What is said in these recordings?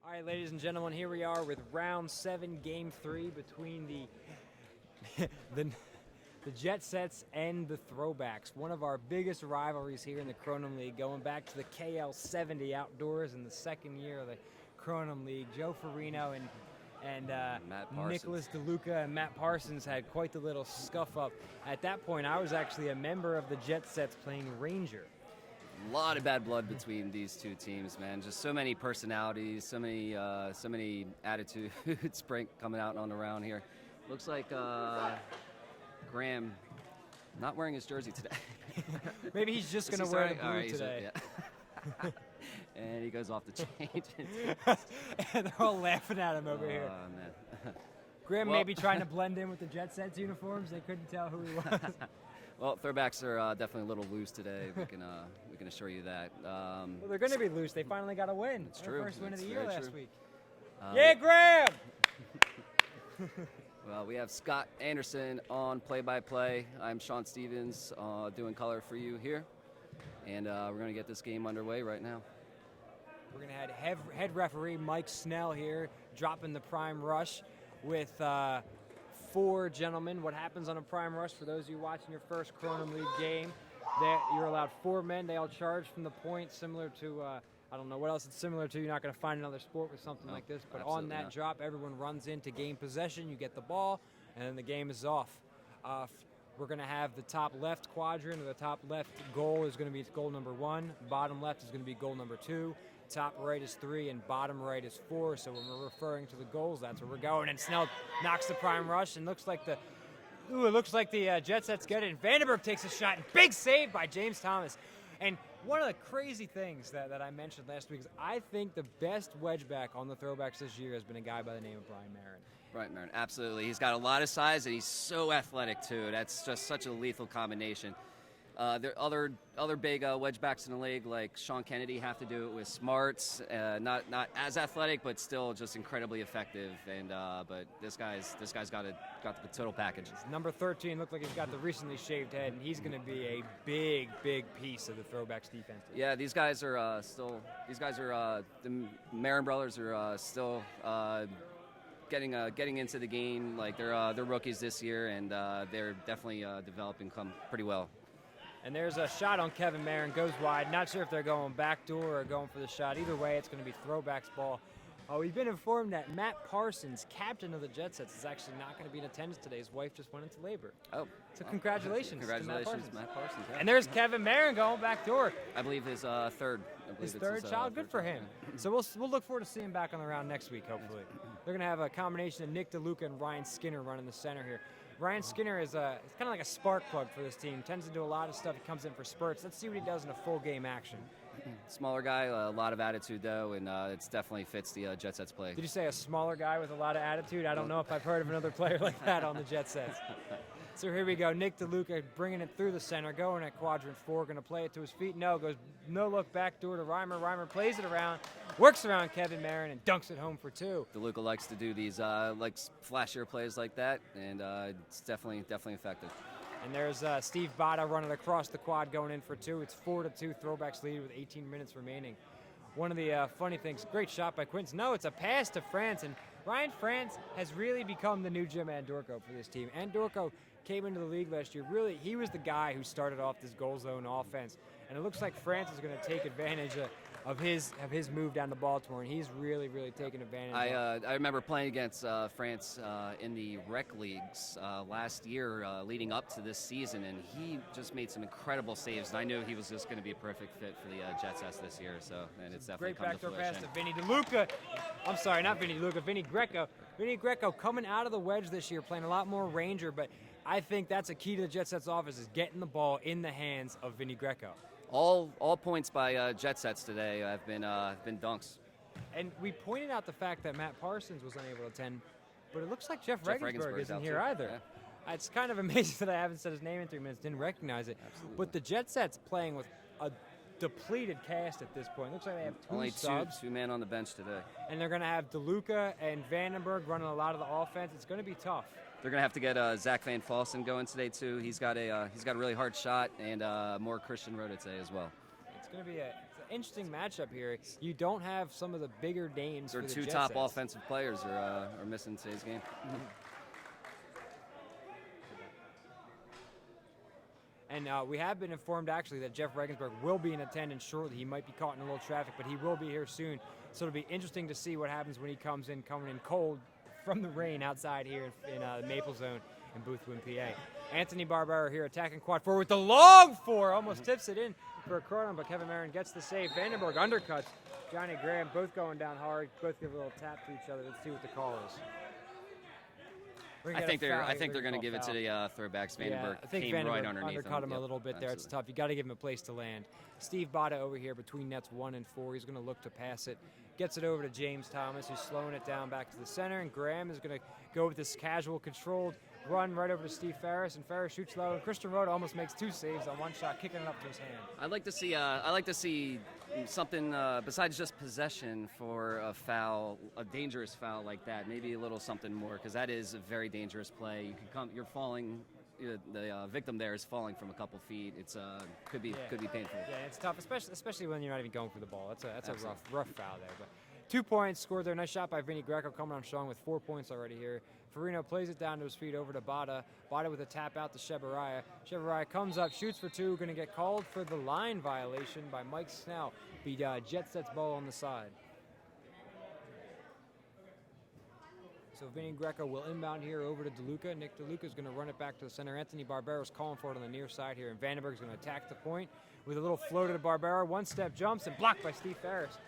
All right, ladies and gentlemen, here we are with round 7, game 3 between the Jet Sets and the Throwbacks. One of our biggest rivalries here in the Kronum League, going back to the KL 70 outdoors in the second year of the Kronum League. Joe Farino and Nicholas DeLuca and Matt Parsons had quite the little scuff up. At that point, I was actually a member of the Jet Sets playing Ranger. A lot of bad blood between these two teams, man. Just so many personalities, so many attitudes coming out on the round here. Looks like Graham not wearing his jersey today. Maybe he's just going to wear the blue today. Yeah. And he goes off the change. And they're all laughing at him over here. Oh, man. Graham may be trying to blend in with the Jet Sets uniforms. They couldn't tell who he was. Well, Throwbacks are definitely a little loose today. We can assure you that. Well, they're going to be loose. They finally got a win. It's true. First win of the year last week. Yeah, Graham! Well, we have Scott Anderson on play-by-play. I'm Sean Stevens doing color for you here. And we're going to get this game underway right now. We're going to have head referee Mike Snell here dropping the prime rush with 4 gentlemen. What happens on a prime rush, for those of you watching your first Kronum League game, you're allowed 4 men. They all charge from the point, similar to, I don't know what else it's similar to. You're not going to find another sport with something like this. But on that drop, everyone runs in to gain possession. You get the ball, and then the game is off. We're going to have the top left quadrant, or the top left goal is going to be goal number 1. Bottom left is going to be goal number 2. Top right is 3 and bottom right is 4. So when we're referring to the goals, that's where we're going. And Snell knocks the prime rush, and looks like the Jet Sets get it. And Vandenberg takes a shot, and big save by James Thomas. And one of the crazy things that I mentioned last week is I think the best wedge back on the Throwbacks this year has been a guy by the name of Brian Marin. Brian Marin, absolutely. He's got a lot of size, and he's so athletic too. That's just such a lethal combination. There are other big wedge backs in the league, like Sean Kennedy, have to do it with smarts. Not as athletic, but still just incredibly effective. And but this guy's got the total package. Number 13 looked like he's got the recently shaved head, and he's going to be a big piece of the Throwbacks defense today. Yeah, these guys are the Marin brothers are still getting into the game. Like they're rookies this year, and they're definitely developing pretty well. And there's a shot on Kevin Marin, goes wide. Not sure if they're going backdoor or going for the shot. Either way, it's going to be Throwbacks ball. We've been informed that Matt Parsons, captain of the Jet Sets, is actually not going to be in attendance today. His wife just went into labor. Oh. So congratulations. Congratulations, Matt Parsons. Yeah. And there's Kevin Marin going backdoor. I believe his third. His third child, good for him. So we'll look forward to seeing him back on the round next week, hopefully. They're going to have a combination of Nick DeLuca and Ryan Skinner running the center here. Ryan Skinner is kind of like a spark plug for this team. Tends to do a lot of stuff. He comes in for spurts. Let's see what he does in a full game action. Smaller guy, a lot of attitude though, and it definitely fits the Jet Sets play. Did you say a smaller guy with a lot of attitude? I don't know if I've heard of another player like that on the Jet Sets. So here we go. Nick DeLuca bringing it through the center, going at quadrant 4, going to play it to his feet. No, goes no look backdoor to Reimer. Reimer plays it around, works around Kevin Marin, and dunks it home for 2. DeLuca likes to do these flashier plays like that, and it's definitely effective. And there's Steve Bada running across the quad, going in for 2. It's 4-2. Throwbacks lead with 18 minutes remaining. One of the funny things, great shot by Quinton. No, it's a pass to France, and Ryan France has really become the new Jim Andorco for this team. Andorco came into the league last year. Really, he was the guy who started off this goal zone offense, and it looks like France is going to take advantage of his move down to Baltimore, and he's really taking advantage. I remember playing against France in the rec leagues last year, leading up to this season, and he just made some incredible saves. And I knew he was just going to be a perfect fit for the Jet Sets this year. So, and it's definitely great come to backdoor fruition. pass to Vinny DeLuca. I'm sorry, not Vinny DeLuca, Vinny Greco. Vinny Greco coming out of the wedge this year, playing a lot more Ranger, but I think that's a key to the Jet Sets offense, is getting the ball in the hands of Vinny Greco. All points by Jet Sets today have been dunks. And we pointed out the fact that Matt Parsons was unable to attend, but it looks like Jeff Regensburg isn't here either. Yeah. It's kind of amazing that I haven't said his name in 3 minutes, didn't recognize it. Absolutely. But the Jet Sets playing with a depleted cast at this point. Looks like they have only subs. two men on the bench today. And they're going to have DeLuca and Vandenberg running a lot of the offense. It's going to be tough. They're going to have to get Zach Van Falsen going today too. He's got a really hard shot, and more Christian Roda today as well. It's going to be interesting matchup here. You don't have some of the bigger names. Their for the two Jet top Sets. offensive players are missing today's game. And we have been informed, actually, that Jeff Regensburg will be in attendance shortly. He might be caught in a little traffic, but he will be here soon. So it'll be interesting to see what happens when he comes in, coming in cold from the rain outside here in the Maple Zone in Boothwyn, PA. Anthony Barbera here attacking quad four with the long four. Almost tips it in for Kronum, but Kevin Marin gets the save. Vandenberg undercuts Johnny Graham, both going down hard. Both give a little tap to each other. Let's see what the call is. I think they're going to give it to the Throwbacks. Vandenberg came right underneath undercut him a little bit there. It's tough. You got to give him a place to land. Steve Botta over here between nets 1 and 4. He's going to look to pass it. Gets it over to James Thomas, who's slowing it down back to the center. And Graham is going to go with this casual, controlled run right over to Steve Ferris. And Ferris shoots low. And Christian Rhoda almost makes 2 saves on one shot, kicking it up to his hand. I'd like to see something besides just possession for a foul, a dangerous foul like that. Maybe a little something more, because that is a very dangerous play. You can come, you're falling. The victim there is falling from a couple feet. It's could be painful. Yeah, it's tough, especially when you're not even going for the ball. That's a rough foul there. But 2 points scored there. Nice shot by Vinny Greco, coming on strong with 4 points already here. Farino plays it down to his feet over to Botta. Botta with a tap out to Shebaraya. Shebaraya comes up, shoots for 2. Going to get called for the line violation by Mike Snell. Be Jet Sets ball on the side. So Vinny Greco will inbound here over to DeLuca. Nick DeLuca is going to run it back to the center. Anthony Barbera is calling for it on the near side here. And Vandenberg is going to attack the point with a little flow to the Barbera. 1-step jumps and blocked by Steve Ferris.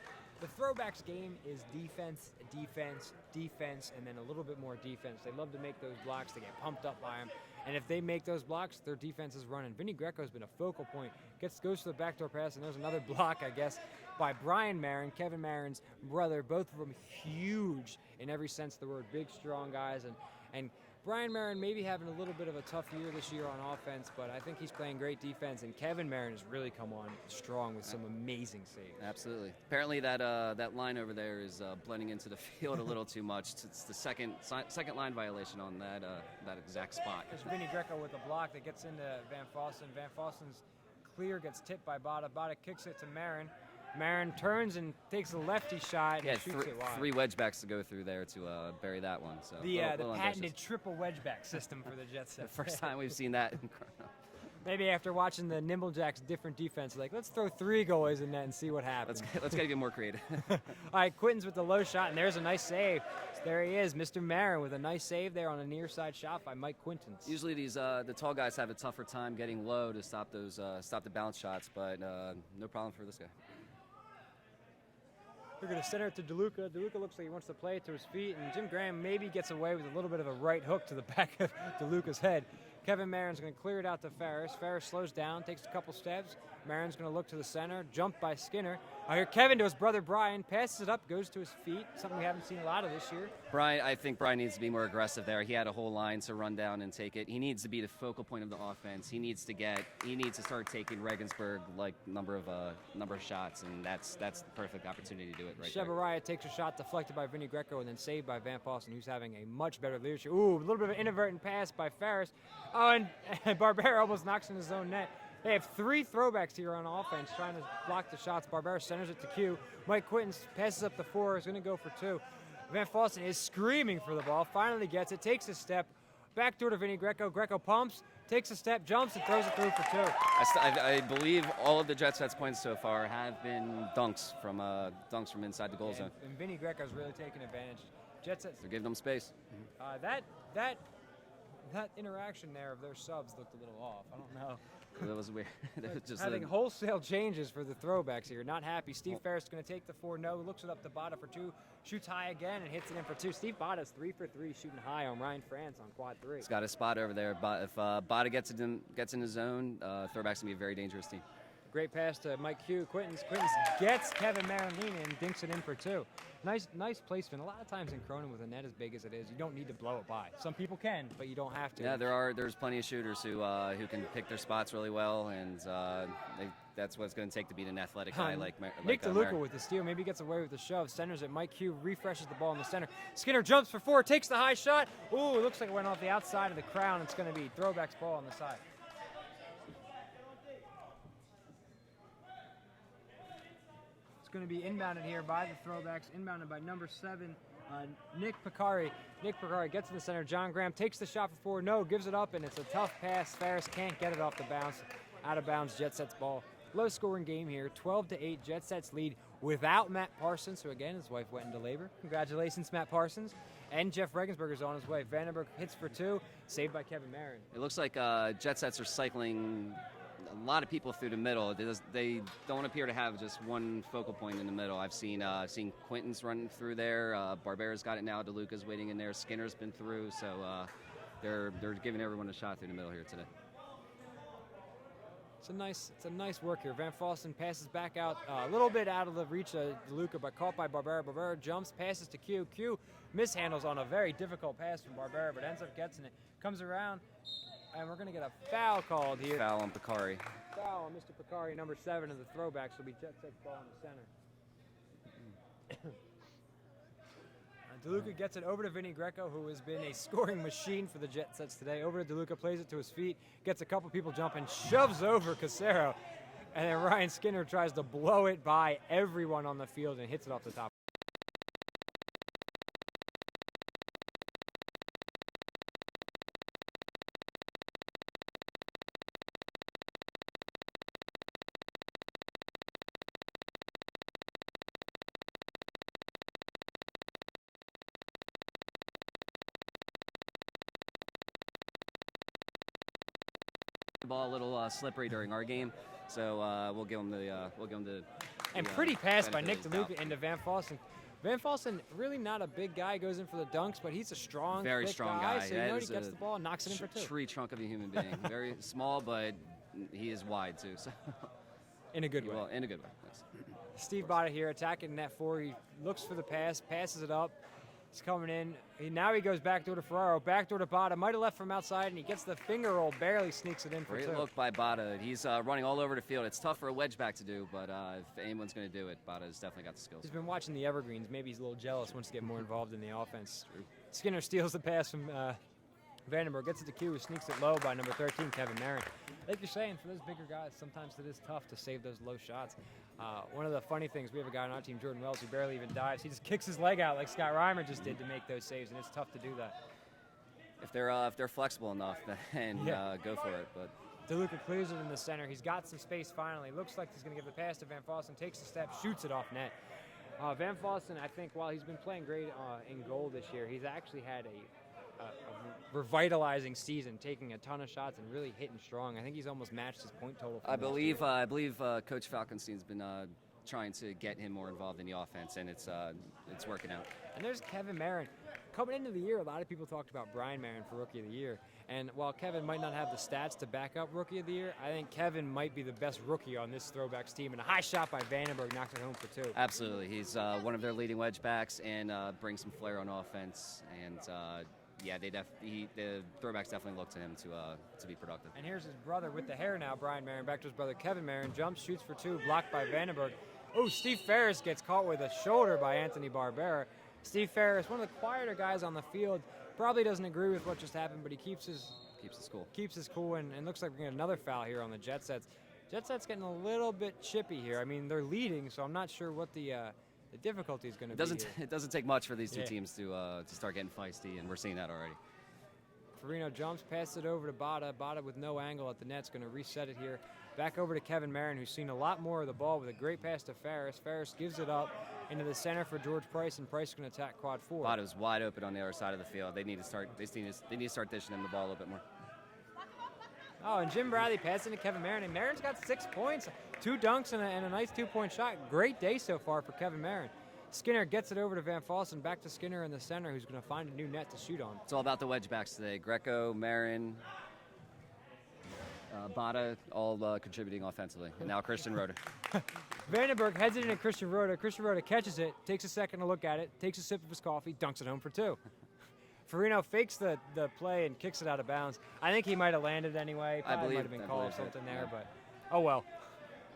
The Throwbacks game is defense, defense, defense, and then a little bit more defense. They love to make those blocks. They get pumped up by them. And if they make those blocks, their defense is running. Vinny Greco has been a focal point. Goes to the backdoor pass, and there's another block, I guess, by Brian Marin, Kevin Marin's brother. Both of them huge in every sense of the word. Big, strong guys. And Brian Marin maybe having a little bit of a tough year this year on offense, but I think he's playing great defense. And Kevin Marin has really come on strong with some amazing saves. Absolutely. Apparently that line over there is blending into the field a little too much. It's the second line violation on that exact spot. There's Vinny Greco with a block that gets into Van Fossen. Van Fossen's clear, gets tipped by Botta. Botta kicks it to Marin. Marin turns and takes a lefty shot and shoots it wide. 3 wedge backs to go through there to bury that one. So the patented triple wedge back system for the Jet Sets. The first time we've seen that in Kronum. Maybe after watching the Nimble Jacks' different defense, like, let's throw 3 goalies in net and see what happens. Let's get more creative. All right, Quinton's with the low shot, and there's a nice save. So there he is, Mr. Marin with a nice save there on a near side shot by Mike Quintons. Usually these the tall guys have a tougher time getting low to stop those the bounce shots, but no problem for this guy. We're going to center it to DeLuca. DeLuca looks like he wants to play it to his feet, and Jim Graham maybe gets away with a little bit of a right hook to the back of DeLuca's head. Kevin Marin's going to clear it out to Ferris. Ferris slows down, takes a couple steps. Marin's going to look to the center, jumped by Skinner. I hear Kevin to his brother Brian, passes it up, goes to his feet, something we haven't seen a lot of this year. I think Brian needs to be more aggressive there. He had a whole line to run down and take it. He needs to be the focal point of the offense. He needs to start taking Regensburg like number of shots, and that's the perfect opportunity to do it right there. Shebaraya takes a shot deflected by Vinny Greco and then saved by Van Fossen, who's having a much better leadership. Ooh, a little bit of an inadvertent pass by Ferris. Oh, and Barbera almost knocks in his own net. They have 3 throwbacks here on offense trying to block the shots. Barbera centers it to Q. Mike Quintons passes up the 4, is going to go for 2. Van Fossen is screaming for the ball, finally gets it, takes a step, backdoor to Vinny Greco. Greco pumps, takes a step, jumps, and throws it through for 2. I believe all of the Jet Sets points so far have been dunks from inside the goal zone. And Vinny Greco's really taking advantage. Jet Sets. They're giving them space. That interaction there of their subs looked a little off. I don't know. That was weird. Just having wholesale changes for the throwbacks here. Not happy. Steve Ferris is going to take the 4. No, looks it up to Botta for 2. Shoots high again and hits it in for 2. Steve Botta's 3 for 3 shooting high on Ryan France on quad 3. He's got a spot over there. But if Botta gets in his zone, throwback's going to be a very dangerous team. Great pass to Mike Q. Quintons gets Kevin Marinini and dinks it in for 2. Nice placement. A lot of times in Kronum with a net as big as it is, you don't need to blow it by. Some people can, but you don't have to. Yeah, there's plenty of shooters who can pick their spots really well, and that's what it's going to take to beat an athletic guy like Nick DeLuca with the steal. Maybe gets away with the shove. Centers it. Mike Q refreshes the ball in the center. Skinner jumps for 4, takes the high shot. Ooh, it looks like it went off the outside of the crown. It's going to be throwbacks ball on the side. going to be inbounded here by the Throwbacks, inbounded by number 7, Nick Picari. Nick Picari gets in the center. John Graham takes the shot for 4. No, gives it up, and it's a tough pass. Ferris can't get it off the bounce. Out of bounds, Jet Sets ball. Low scoring game here, 12-8. Jet Sets lead without Matt Parsons, who again, his wife went into labor. Congratulations, Matt Parsons. And Jeff Regensberger's on his way. Vandenberg hits for 2, saved by Kevin Marin. It looks like Jet Sets are cycling a lot of people through the middle. They don't appear to have just one focal point in the middle. I've seen Quinton's running through there. Barbera's got it now. DeLuca's waiting in there. Skinner's been through. So they're giving everyone a shot through the middle here today. It's a nice work here. Van Fossen passes back out a little bit out of the reach of DeLuca, but caught by Barbera. Barbera jumps, passes to Q. Q mishandles on a very difficult pass from Barbera, but ends up getting it. Comes around, and we're going to get a foul called here. Foul on Picari. Foul on Mr. Picari, number 7 of the Throwbacks. Will be Jet Sets ball in the center. DeLuca gets it over to Vinny Greco, who has been a scoring machine for the Jet Sets today. Over to DeLuca, plays it to his feet, gets a couple people jumping, shoves over Casero, and then Ryan Skinner tries to blow it by everyone on the field and hits it off the top. Ball a little slippery during our game, so we'll give him the And pretty pass by benefit Nick of the DeLuca into Van Fossen. Van Fossen, really not a big guy, goes in for the dunks, but he's a strong, very quick strong guy. So you know he gets the ball and knocks it in for 2. Tree trunk of a human being. Very small, but he is wide too. So in a good way. Well, in a good way. Yes. Steve Botta here attacking net 4. He looks for the pass, passes it up. He's coming in. Now he goes backdoor to Ferraro, backdoor to Botta. Might have left from outside, and he gets the finger roll, barely sneaks it in for 2. Great look by Botta. He's running all over the field. It's tough for a wedge back to do, but if anyone's going to do it, Botta's definitely got the skills. He's been watching the Evergreens. Maybe he's a little jealous, wants to get more involved in the offense. Skinner steals the pass from Vandenberg, gets it to Q, who sneaks it low by number 13, Kevin Marin. Like you're saying, for those bigger guys, sometimes it is tough to save those low shots. One of the funny things, we have a guy on our team, Jordan Wells, who barely even dives. He just kicks his leg out like Scott Reimer just did to make those saves, and it's tough to do that. If they're flexible enough, then go for it. But DeLuca clears it in the center. He's got some space finally. Looks like he's going to give the pass to Van Fossen. Takes the step, shoots it off net. Van Fossen, I think, while he's been playing great in goal this year, he's actually had a revitalizing season, taking a ton of shots and really hitting strong. I think he's almost matched his point total. I believe Coach Falkenstein's been trying to get him more involved in the offense, and it's working out. And there's Kevin Marin. Coming into the year, a lot of people talked about Brian Marin for Rookie of the Year. And while Kevin might not have the stats to back up Rookie of the Year, I think Kevin might be the best rookie on this Throwbacks team. And a high shot by Vandenberg knocks it home for 2. Absolutely. He's one of their leading wedge backs and brings some flair on offense. And the Throwbacks definitely look to him to be productive. And here's his brother with the hair now, Brian Marin, back to his brother Kevin Marin. Jumps, shoots for 2, blocked by Vandenberg. Oh, Steve Ferris gets caught with a shoulder by Anthony Barbera. Steve Ferris, one of the quieter guys on the field, probably doesn't agree with what just happened, but he keeps his cool, and looks like we're going to get another foul here on the Jet Sets. Jet Sets getting a little bit chippy here. I mean, they're leading, so I'm not sure what the difficulty is going to be here. It doesn't take much for these two teams to start getting feisty, and we're seeing that already. Farino jumps, passes it over to Botta. Botta with no angle at the net's going to reset it here. Back over to Kevin Marin, who's seen a lot more of the ball with a great pass to Ferris. Ferris gives it up into the center for George Price, and Price is going to attack quad 4. Botta's wide open on the other side of the field. They need to start dishing him the ball a little bit more. Oh, and Jim Bradley passing to Kevin Marin, and Marin's got 6 points, 2 dunks, and a nice 2-point shot. Great day so far for Kevin Marin. Skinner gets it over to Van Fossen, back to Skinner in the center, who's going to find a new net to shoot on. It's all about the wedge backs today. Greco, Marin, Botta, all contributing offensively. And now Christian Roeder. Vandenberg heads it into Christian Roeder. Christian Roeder catches it, takes a second to look at it, takes a sip of his coffee, dunks it home for 2. Farino fakes the play and kicks it out of bounds. I think he might have landed anyway. Probably might have been called something there, but oh well.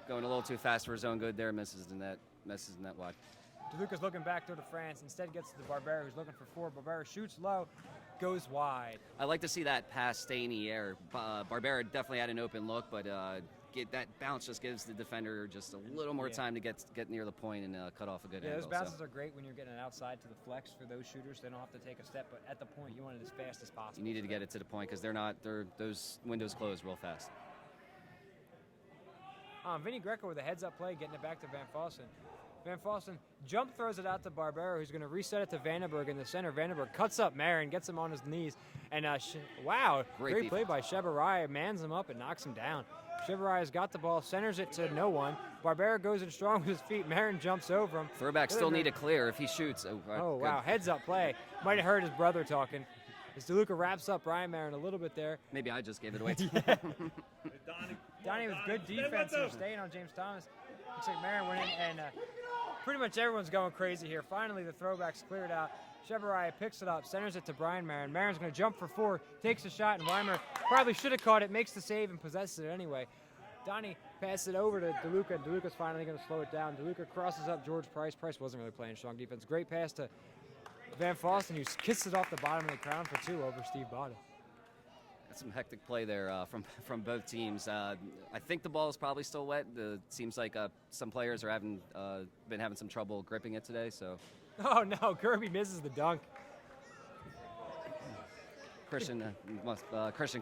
Going a little too fast for his own good there, misses the net wide. DeLuca's looking back to France. Instead gets to the Barbera, who's looking for 4. Barbera shoots low, goes wide. I like to see that pass stay in the air. Barbera definitely had an open look, but that bounce just gives the defender just a little more time to get near the point and cut off a good angle. Those bounces are great when you're getting it outside to the flex for those shooters. They don't have to take a step, but at the point, you want it as fast as possible. You needed to get it to the point because those windows close real fast. Vinny Greco with a heads-up play, getting it back to Van Fossen. Van Fossen jump throws it out to Barbero, who's going to reset it to Vandenberg in the center. Vandenberg cuts up Marin, gets him on his knees, and wow, great play by Shebaraya, mans him up and knocks him down. Shebaraya's got the ball, centers it to no one. Barbero goes in strong with his feet. Marin jumps over him. Throwbacks still need to clear if he shoots. Oh wow, heads-up play. Might have heard his brother talking. As DeLuca wraps up Brian Marin a little bit there. Maybe I just gave it away. Donnie with good defense here, staying on James Thomas. Looks like Marin went in, and pretty much everyone's going crazy here. Finally, the Throwbacks cleared out. Shebaraya picks it up, centers it to Brian Marin. Marin's going to jump for 4, takes a shot, and Weimer probably should have caught it, makes the save, and possesses it anyway. Donnie passes it over to DeLuca, and DeLuca's finally going to slow it down. DeLuca crosses up George Price. Price wasn't really playing strong defense. Great pass to Van Fossen, who kissed it off the bottom of the crown for 2 over Steve Bada. That's some hectic play there from both teams. I think the ball is probably still wet. It seems like some players are been having some trouble gripping it today. So. Oh no, Kirby misses the dunk. Christian must have felt Christian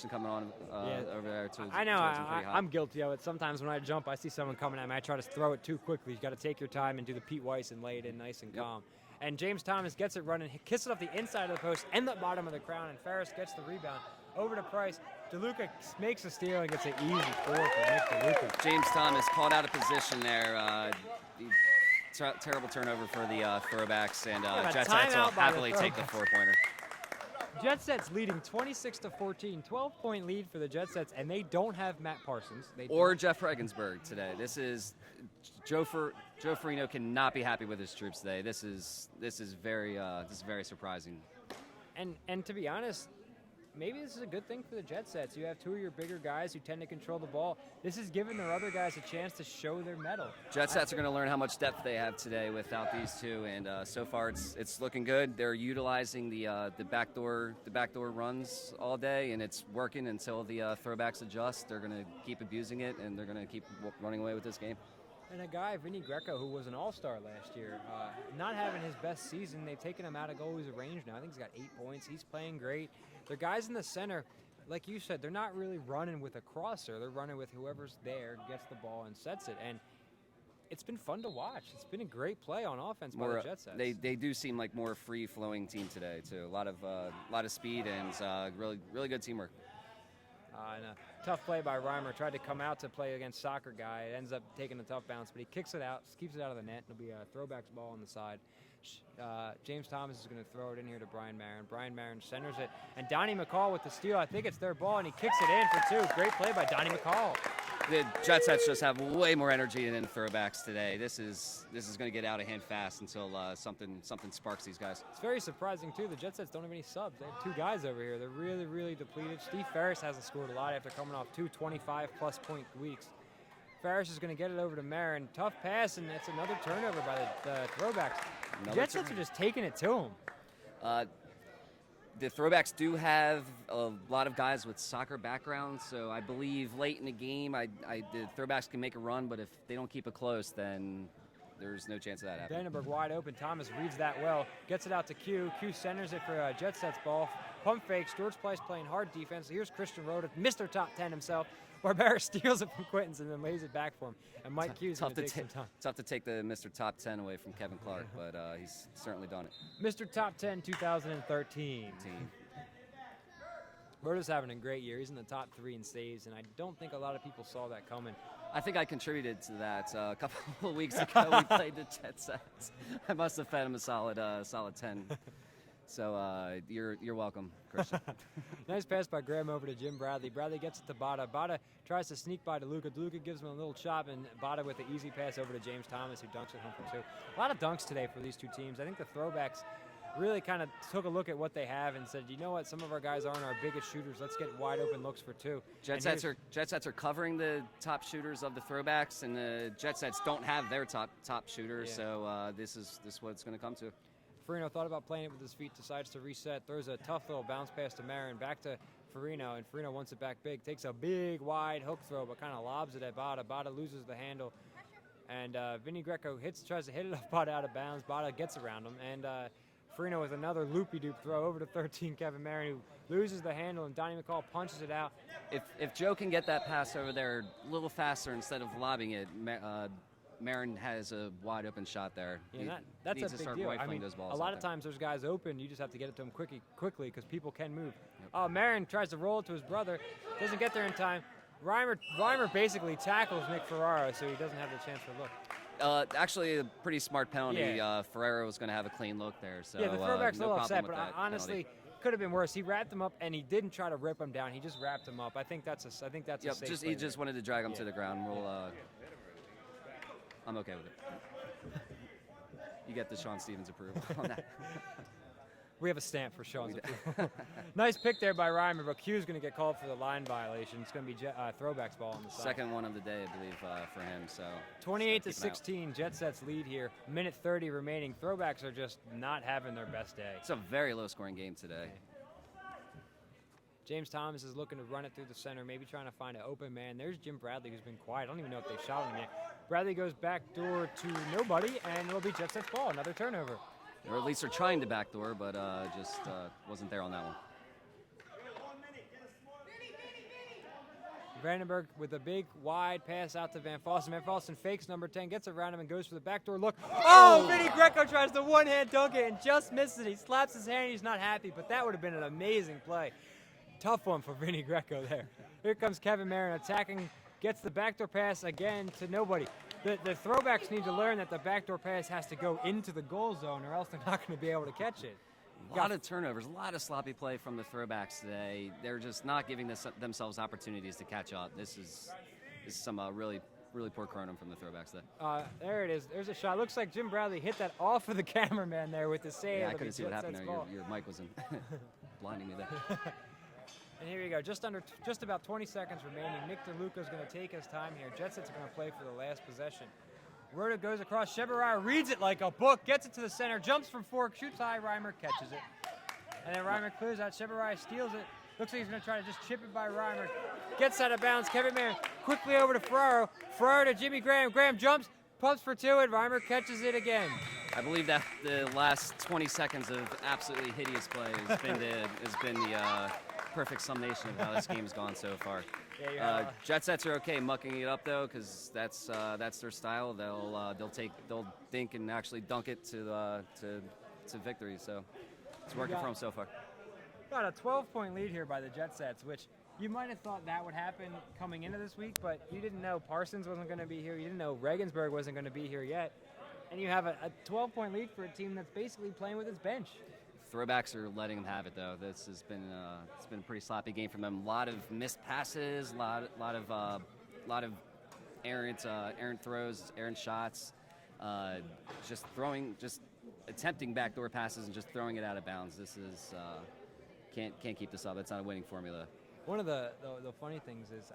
coming on over there too. I know. I'm guilty of it. Sometimes when I jump, I see someone coming at me. I try to throw it too quickly. You got to take your time and do the Pete Weiss and lay it in nice and calm. And James Thomas gets it running, kisses it off the inside of the post and the bottom of the crown, and Ferris gets the rebound. Over to Price. DeLuca makes a steal and gets an easy 4 for Nick DeLuca. James Thomas caught out of position there. Terrible turnover for the Throwbacks, and Jet Sets will happily take the 4-pointer. Jet Sets leading 26-14, 12-point lead for the Jet Sets, and they don't have Matt Parsons. Or Jeff Regensburg today. This is Joe Farino cannot be happy with his troops today. This is very surprising. And to be honest, maybe this is a good thing for the Jet Sets. You have 2 of your bigger guys who tend to control the ball. This is giving their other guys a chance to show their mettle. Jet Sets are going to learn how much depth they have today without these 2, and so far it's looking good. They're utilizing the backdoor runs all day, and it's working until the Throwbacks adjust. They're going to keep abusing it, and they're going to keep running away with this game. And a guy, Vinny Greco, who was an all-star last year, not having his best season. They've taken him out of goalie's range now. I think he's got 8 points. He's playing great. Their guys in the center, like you said, they're not really running with a crosser. They're running with whoever's there, gets the ball, and sets it. And it's been fun to watch. It's been a great play on offense by the Jet Sets. They do seem like more free-flowing team today, too. A lot of speed and really good teamwork. And a tough play by Reimer. Tried to come out to play against soccer guy. It ends up taking a tough bounce, but he kicks it out, keeps it out of the net. It'll be a Throwbacks ball on the side. James Thomas is going to throw it in here to Brian Marin. Brian Marin centers it, and Donnie McCall with the steal. I think it's their ball, and he kicks it in for 2. Great play by Donnie McCall. The Jet Sets just have way more energy than the Throwbacks today. This is going to get out of hand fast until something sparks these guys. It's very surprising too. The Jet Sets don't have any subs. They have 2 guys over here. They're really depleted. Steve Ferris hasn't scored a lot after coming off 2 25-plus point weeks. Ferris is going to get it over to Marin. Tough pass, and that's another turnover by the Throwbacks. Jet Sets are just taking it to him. The Throwbacks do have a lot of guys with soccer backgrounds, so I believe late in the game, the Throwbacks can make a run, but if they don't keep it close, then there's no chance of that happening. Vandenberg wide open. Thomas reads that well. Gets it out to Q. Q centers it for Jet Sets ball. Pump fakes. George Price playing hard defense. Here's Christian Rhoda, Mr. Top 10 himself. Barbera steals it from Quintons and then lays it back for him. And Mike Q's going to take some time. Tough to take the Mr. Top 10 away from Kevin Clark, but he's certainly done it. Mr. Top 10 2013. Rhoda's having a great year. He's in the top 3 in saves, and I don't think a lot of people saw that coming. I think I contributed to that a couple of weeks ago. We played the Jet Sets. I must have fed him a solid 10. So you're welcome, Christian. Nice pass by Graham over to Jim Bradley. Bradley gets it to Bada. Bada tries to sneak by DeLuca. DeLuca gives him a little chop, and Bada with the easy pass over to James Thomas, who dunks it home for 2. A lot of dunks today for these 2 teams. I think the Throwbacks really kind of took a look at what they have and said, you know what, some of our guys aren't our biggest shooters. Let's get wide open looks for 2. Jet Sets are covering the top shooters of the Throwbacks, and the Jet Sets don't have their top shooters. Yeah. So this is what it's going to come to. Farino thought about playing it with his feet, decides to reset, throws a tough little bounce pass to Marin, back to Farino, and Farino wants it back big, takes a big wide hook throw, but kind of lobs it at Bada. Bada loses the handle, and Vinny Greco tries to hit it off Bada out of bounds. Bada gets around him, and Farino with another loopy-doop throw over to 13 Kevin Marin, who loses the handle, and Donnie McCall punches it out. If Joe can get that pass over there a little faster instead of lobbing it, Marin has a wide open shot there. Yeah, that's needs a to big start deal. rifling those balls a lot out of there. times there's guys open. You just have to get it to them quickly because people can move. Yep. Marin tries to roll it to his brother, doesn't get there in time. Reimer basically tackles Nick Ferraro, so he doesn't have the chance for a look. Actually, a pretty smart penalty. Yeah. Ferrero was going to have a clean look there. So, yeah, the throwback's a no little problem upset, with but that honestly, penalty. could have been worse. He wrapped him up, and he didn't try to rip him down. He just wrapped him up. I think that's a safe He play just there. wanted to drag him to the ground. I'm okay with it. You get the Sean Stevens approval on that. We have a stamp for Sean's approval. Nice pick there by Reimer, but Q's going to get called for the line violation. It's going to be Throwbacks ball on the side. Second one of the day, I believe, for him. So 28-16, Jet Sets lead here. Minute 30 remaining. Throwbacks are just not having their best day. It's a very low-scoring game today. James Thomas is looking to run it through the center, maybe trying to find an open man. There's Jim Bradley, who's been quiet. I don't even know if they shot him yet. Bradley goes back door to nobody, and it'll be Jet Sets ball. Another turnover. Or at least they're trying to backdoor, but just wasn't there on that one. Vandenberg with a big wide pass out to Van Fossen. Van Fossen fakes number 10, gets around him and goes for the backdoor look. Oh, Vinny Greco tries to one-hand dunk it and just misses it. He slaps his hand, he's not happy, but that would have been an amazing play. Tough one for Vinny Greco there. Here comes Kevin Marin attacking, gets the backdoor pass again to nobody. The Throwbacks need to learn that the backdoor pass has to go into the goal zone or else they're not going to be able to catch it. A lot of turnovers, a lot of sloppy play from the Throwbacks today. They're just not giving themselves opportunities to catch up. This is some really poor Kronum from the Throwbacks today. There it is. There's a shot. Looks like Jim Bradley hit that off of the cameraman there with the save. Yeah, I couldn't see what happened there. Your mic wasn't blinding me there. And here we go. Just about 20 seconds remaining. Nick DeLuca's going to take his time here. Jet Sets are going to play for the last possession. Word it goes across. Shebarire reads it like a book, gets it to the center, jumps from fork, shoots high. Reimer catches it. And then Reimer clears out. Shebarire steals it. Looks like he's going to try to just chip it by Reimer. Gets out of bounds. Kevin Marin quickly over to Ferraro. Ferraro to Jimmy Graham. Graham jumps, pumps for two, and Reimer catches it again. I believe that the last 20 seconds of absolutely hideous play has been the perfect summation of how this game's gone so far. Jet Sets are okay mucking it up though, because that's their style. They'll think and actually dunk it to victory. So it's working for them so far. Got a 12-point lead here by the Jet Sets, which you might have thought that would happen coming into this week, but you didn't know Parsons wasn't going to be here. You didn't know Regensburg wasn't going to be here yet. And you have a 12-point lead for a team that's basically playing with its bench. Throwbacks are letting them have it though. This has been it's been a pretty sloppy game from them. A lot of missed passes, a lot of errant throws, errant shots, just attempting backdoor passes and just throwing it out of bounds. This is can't keep this up. It's not a winning formula. One of the funny things is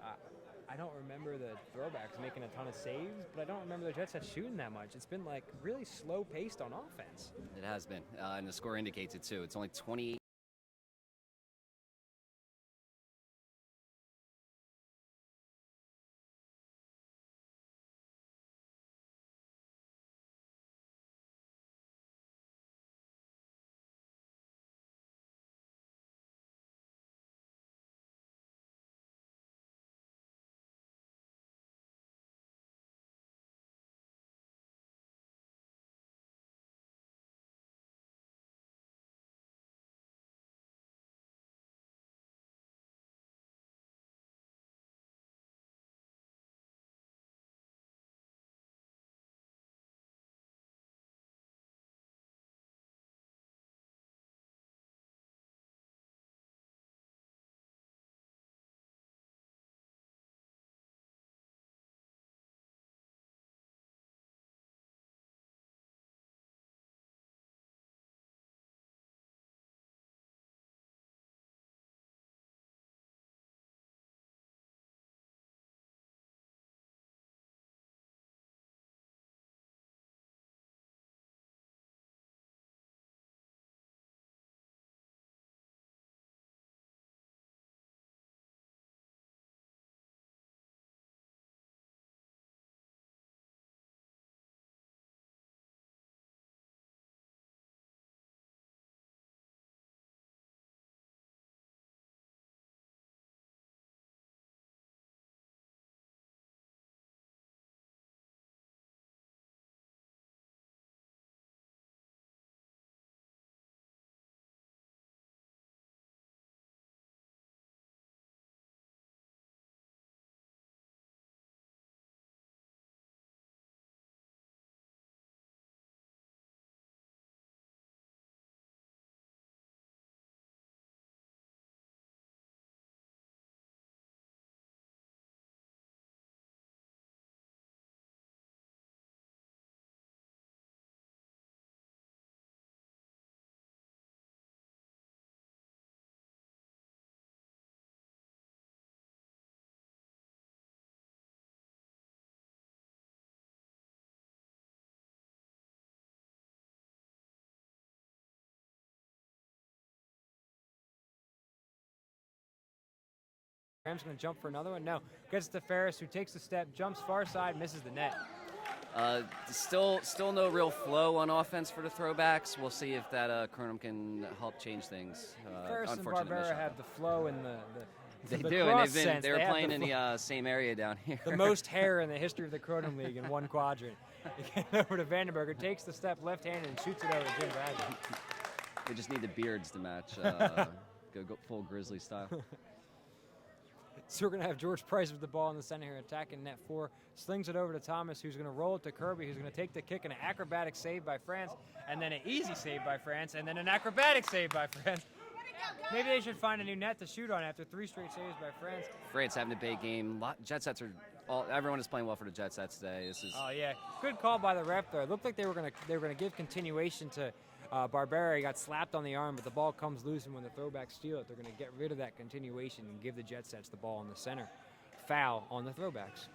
I don't remember the Throwbacks making a ton of saves, but I don't remember the Jet Sets shooting that much. It's been like really slow paced on offense. It has been, and the score indicates it too. It's only 28. Graham's going to jump for another one. No, gets to Ferris, who takes the step, jumps far side, misses the net. Still no real flow on offense for the Throwbacks. We'll see if that Kronum can help change things. Ferris and Barbera have the flow and they the do, and they're playing in the same area down here. The most hair in the history of the Kronum League in one quadrant. He gets over to Vandenberg, who takes the step left-handed and shoots it over to Jim Bradley. They just need the beards to match. Go full Grizzly style. So we're going to have George Price with the ball in the center here, attacking net 4. Slings it over to Thomas, who's going to roll it to Kirby, who's going to take the kick, and an acrobatic save by France, and then an easy save by France, and then an acrobatic save by France. Maybe they should find a new net to shoot on after 3 straight saves by France. France having a big game. Jet Sets everyone is playing well for the Jet Sets today. Oh yeah, good call by the ref there. It looked like they were going to give continuation to Barbera. He got slapped on the arm, but the ball comes loose, and when the Throwbacks steal it, they're going to get rid of that continuation and give the Jet Sets the ball in the center. Foul on the Throwbacks.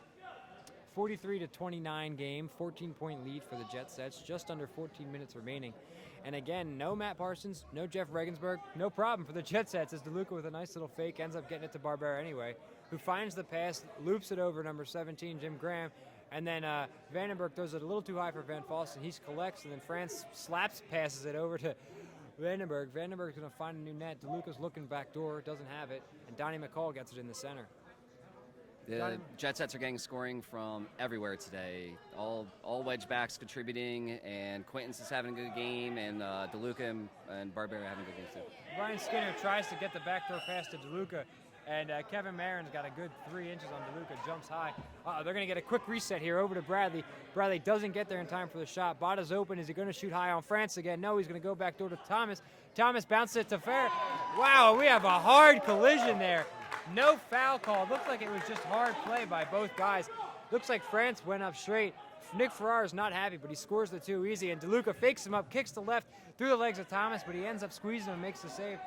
43-29 game, 14-point lead for the Jet Sets, just under 14 minutes remaining. And again, no Matt Parsons, no Jeff Regensburg, no problem for the Jet Sets as DeLuca with a nice little fake ends up getting it to Barbera anyway, who finds the pass, loops it over number 17, Jim Graham, and then Vandenberg throws it a little too high for Van Fossen. He collects, and then France passes it over to Vandenberg. Vandenberg's going to find a new net. DeLuca's looking back door, doesn't have it, and Donnie McCall gets it in the center. The Jet Sets are getting scoring from everywhere today. All wedge backs contributing, and Quintance is having a good game, and DeLuca and Barbera having a good game too. Brian Skinner tries to get the backdoor pass to DeLuca, and Kevin Marin's got a good 3 inches on DeLuca, jumps high. They're going to get a quick reset here over to Bradley. Bradley doesn't get there in time for the shot. Bada's open. Is he going to shoot high on France again? No, he's going to go back door to Thomas. Thomas bounces it to Ferris. Wow, we have a hard collision there. No foul call. Looks like it was just hard play by both guys. Looks like France went up straight. Nick Farrar's not happy, but he scores the 2 easy, and DeLuca fakes him up, kicks to left through the legs of Thomas, but he ends up squeezing him and makes the save.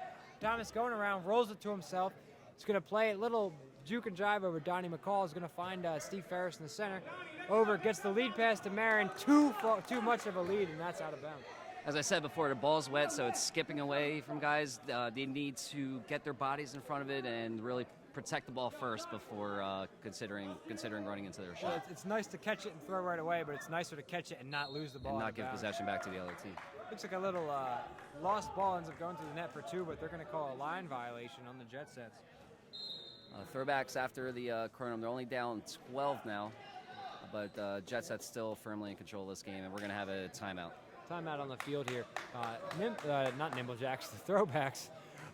Thomas going around, rolls it to himself. He's going to play a little juke and jive over Donnie McCall. He's going to find Steve Ferris in the center. Over, gets the lead pass to Marin. Too much of a lead, and that's out of bounds. As I said before, the ball's wet, so it's skipping away from guys. They need to get their bodies in front of it and really protect the ball first before considering running into their shot. Well, it's nice to catch it and throw right away, but it's nicer to catch it and not lose the ball. And not give possession back to the other team. Looks like a little lost ball ends up going to the net for 2, but they're going to call a line violation on the Jet Sets. Throwbacks after the Kronum. They're only down 12 now, but Jet Sets still firmly in control of this game, and we're going to have a timeout. Timeout on the field here. Not Nimble Jacks, the Throwbacks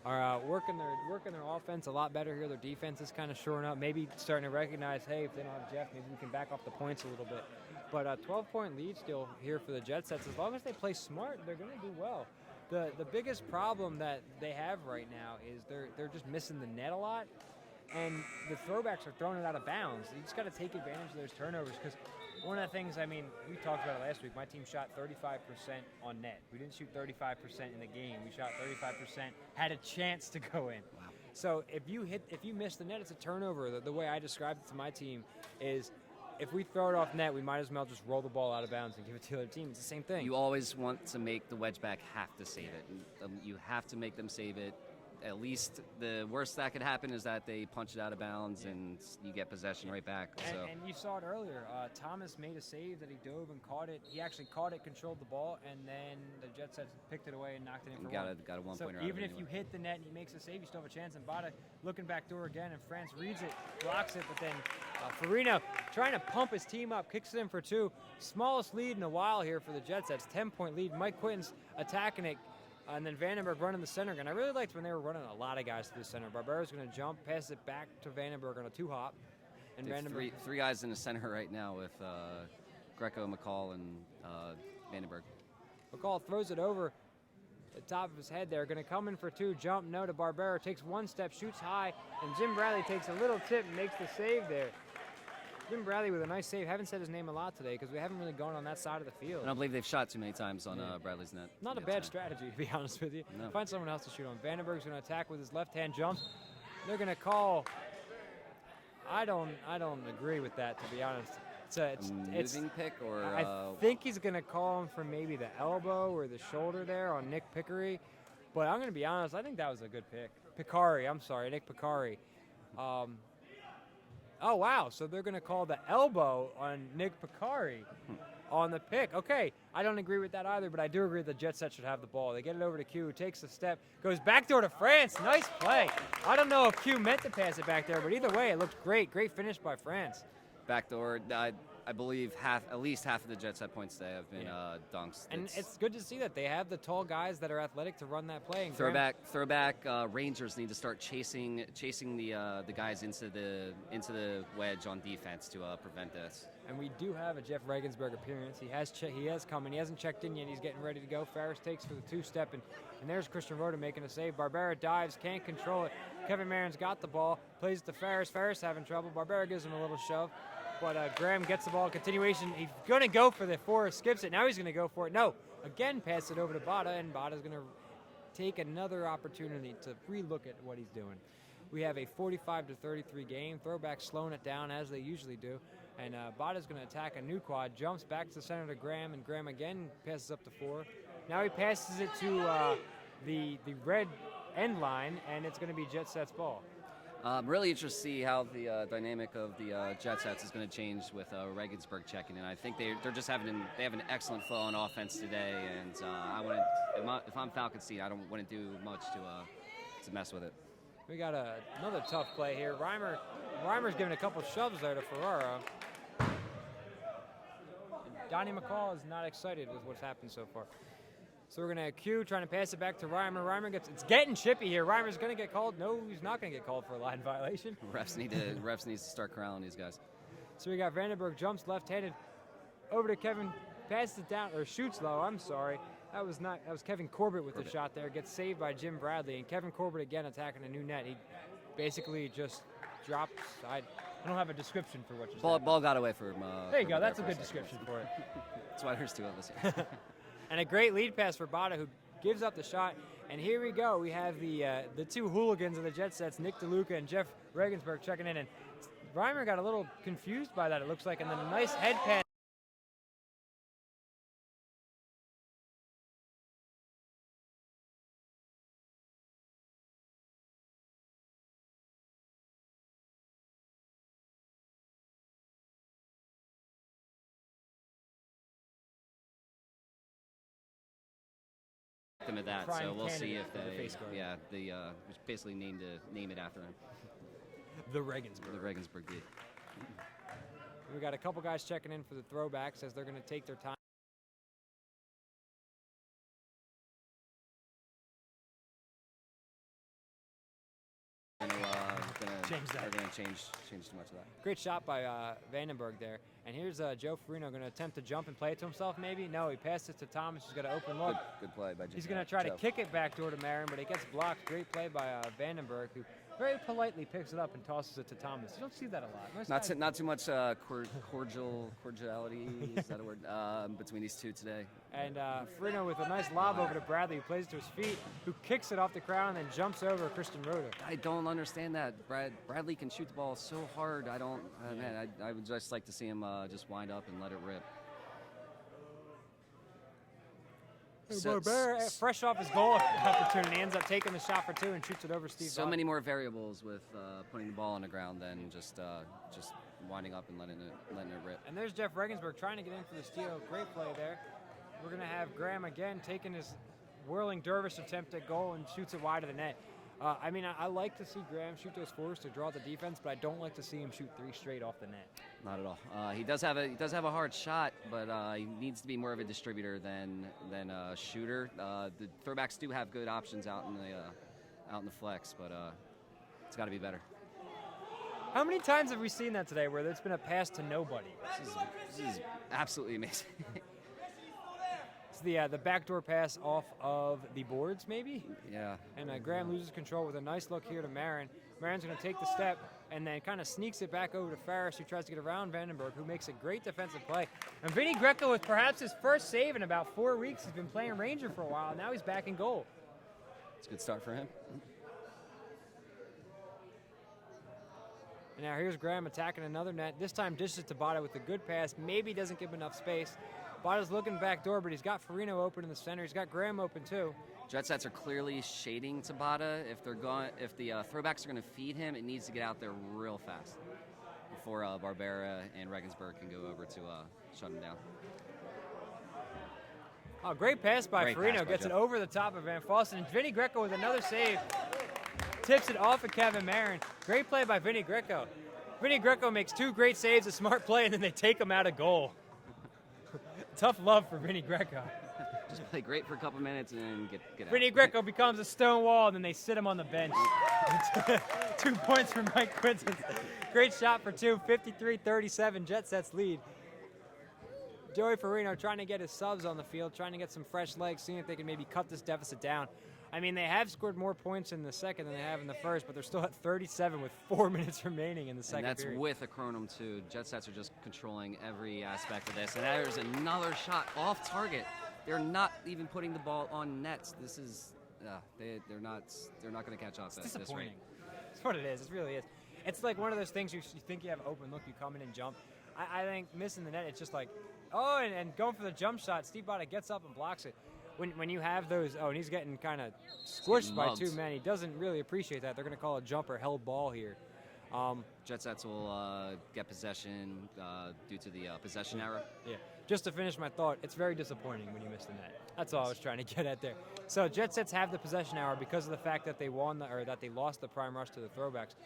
are working their offense a lot better here. Their defense is kind of shoring up. Maybe starting to recognize, hey, if they don't have Jeff, maybe we can back off the points a little bit. But a 12-point lead still here for the Jet Sets. As long as they play smart, they're going to do well. The biggest problem that they have right now is they're just missing the net a lot, and the Throwbacks are throwing it out of bounds. You just got to take advantage of those turnovers, because one of the things, we talked about it last week. My team shot 35% on net. We didn't shoot 35% in the game. We shot 35%, had a chance to go in. Wow. So if you miss the net, it's a turnover. The way I described it to my team is, if we throw it off net, we might as well just roll the ball out of bounds and give it to the other team. It's the same thing. You always want to make the wedge back have to save it. You have to make them save it. At least the worst that could happen is that they punch it out of bounds and you get possession right back. And you saw it earlier. Thomas made a save that he dove and caught it. He actually caught it, controlled the ball, and then the Jet Sets picked it away and knocked it in for one. Got a one-pointer. So even if you hit the net and he makes a save, you still have a chance. And Bada looking back door again, and France reads it, blocks it, but then Farino trying to pump his team up, kicks it in for 2. Smallest lead in a while here for the Jet Sets, 10-point lead. Mike Quinton's attacking it. And then Vandenberg running the center again. I really liked when they were running a lot of guys to the center. Barbera's going to jump, pass it back to Vandenberg on a 2-hop. And Vandenberg, three guys in the center right now with Greco, McCall, and Vandenberg. McCall throws it over the top of his head there. Going to come in for 2, jump, no to Barbera. Takes 1 step, shoots high, and Jim Bradley takes a little tip and makes the save there. Jim Bradley with a nice save. Haven't said his name a lot today because we haven't really gone on that side of the field. I don't believe they've shot too many times on Bradley's net. Not a bad strategy, to be honest with you. No. Find someone else to shoot on. Vandenberg's going to attack with his left hand jumps. They're going to call. I don't agree with that, to be honest. It's moving pick, or I think he's going to call him for maybe the elbow or the shoulder there on Nick Pickery. But I'm going to be honest. I think that was a good pick. Nick Picari. Oh, wow. So they're going to call the elbow on Nick Picari on the pick. Okay, I don't agree with that either, but I do agree that the Jet Set should have the ball. They get it over to Q, who takes a step, goes backdoor to France. Nice play. I don't know if Q meant to pass it back there, but either way, it looked great. Great finish by France. Backdoor, I believe at least half of the Jet Set points today have been dunks. And it's good to see that they have the tall guys that are athletic to run that play. And Throwback Rangers need to start chasing the guys into the wedge on defense to prevent this. And we do have a Jeff Regensburg appearance. He has come in. He hasn't checked in yet. He's getting ready to go. Ferris takes for the two-step, and there's Christian Rhoda making a save. Barbera dives, can't control it. Kevin Marin's got the ball, plays it to Ferris. Ferris having trouble. Barbera gives him a little shove. But Graham gets the ball. Continuation. He's going to go for the four. Skips it. Now he's going to go for it. No. Again, pass it over to Bada, and Bada's going to take another opportunity to relook at what he's doing. We have a 45-33 game. Throwbacks slowing it down as they usually do. And Bada's going to attack a new quad. Jumps back to the center to Graham, and Graham again passes up to 4. Now he passes it to the red end line, and it's going to be Jet Set's ball. I'm really interested to see how the dynamic of the Jet Sets is going to change with Regensburg checking in. I think they have an excellent flow on offense today, and if I'm Falcon Seed, I don't want to do much to mess with it. We got another tough play here. Reimer's giving a couple shoves there to Ferraro. Donnie McCall is not excited with what's happened so far. So we're going to Q trying to pass it back to Reimer. Reimer it's getting chippy here. Reimer's going to get called. No, he's not going to get called for a line violation. Refs need to start corralling these guys. So we got Vandenberg jumps left-handed over to Kevin, passes it down, or shoots low, I'm sorry. That was Kevin Corbett with the shot there. Gets saved by Jim Bradley, and Kevin Corbett again attacking a new net. He basically just drops. I don't have a description for what you're saying. Ball got away from. There you go. That's a good description for it. That's why there's two of us here. And a great lead pass for Bada, who gives up the shot. And here we go. We have the two hooligans of the Jet Sets, Nick DeLuca and Jeff Regensburg, checking in. And Reimer got a little confused by that, it looks like. And then a nice head pass. Of that, Prime so we'll see if they basically name it after him. The Regensburg. The Regensburg League. We got a couple guys checking in for the throwbacks as they're going to take their time. They're going to change too much of that. Great shot by Vandenberg there. And here's Joe Farino going to attempt to jump and play it to himself maybe. No, he passed it to Thomas. He's got an open look. Good play by Joe. He's going to try to kick it back door to Marin, but it gets blocked. Great play by Vandenberg, who very politely picks it up and tosses it to Thomas. You don't see that a lot. Not too much cordiality, is that a word, between these two today. And Farino with a nice lob over to Bradley, who plays it to his feet, who kicks it off the ground and jumps over Christian Rhoda. I don't understand that. Bradley can shoot the ball so hard. I would just like to see him just wind up and let it rip. Barbera, fresh off his goal opportunity, ends up taking the shot for 2 and shoots it over Steve. So many more variables with putting the ball on the ground than just winding up and letting it rip. And there's Jeff Regensburg trying to get in for the steal. Great play there. We're going to have Graham again taking his whirling dervish attempt at goal and shoots it wide of the net. I like to see Graham shoot those 4s to draw the defense, but I don't like to see him shoot 3 straight off the net. Not at all. He does have a hard shot, but he needs to be more of a distributor than a shooter. The throwbacks do have good options out in the flex, but it's got to be better. How many times have we seen that today where there's been a pass to nobody? This is absolutely amazing. The backdoor pass off of the boards, maybe? Yeah. And Graham loses control with a nice look here to Marin. Marin's going to take the step and then kind of sneaks it back over to Ferris, who tries to get around Vandenberg, who makes a great defensive play. And Vinny Greco with perhaps his first save in about 4 weeks. He's been playing Ranger for a while. Now he's back in goal. It's a good start for him. And now here's Graham attacking another net. This time dishes to Bada with a good pass. Maybe doesn't give him enough space. Bada's looking back door, but he's got Farino open in the center. He's got Graham open too. Jet Sets are clearly shading to Bada. If the Throwbacks are going to feed him, it needs to get out there real fast before Barbera and Regensburg can go over to shut him down. Oh, great pass by Great Farino. pass by Gets it Jeff. over the top of Van Fossen. And Vinny Greco with another save. Tips it off of Kevin Marin. Great play by Vinny Greco. Vinny Greco makes 2 great saves, a smart play, and then they take him out of goal. Tough love for Vinny Greco. Just play great for a couple minutes and then get out. Vinny Greco becomes a stone wall, and then they sit him on the bench. 2 points for Mike Quinton. Great shot for 2, 53-37, Jet Sets lead. Joey Farino trying to get his subs on the field, trying to get some fresh legs, seeing if they can maybe cut this deficit down. I mean, they have scored more points in the second than they have in the first, but they're still at 37 with 4 minutes remaining in the second And that's period. with a Kronum too. Jet Sets are just controlling every aspect of this. And there's another shot off target. They're not even putting the ball on nets. This is, they're not going to catch up It's at this disappointing. rate. That's what it is. It really is. It's like one of those things you think you have open look, you come in and jump. I think missing the net, it's just like, oh, and going for the jump shot. Steve Bada gets up and blocks it. When you have those, and he's getting kind of squished by 2 men. He doesn't really appreciate that. They're going to call a jump or held ball here. Jet Sets will get possession due to the possession error. Yeah. Just to finish my thought, it's very disappointing when you miss the net. That's all I was trying to get at there. So Jet Sets have the possession hour because of the fact that they that they lost the prime rush to the Throwbacks.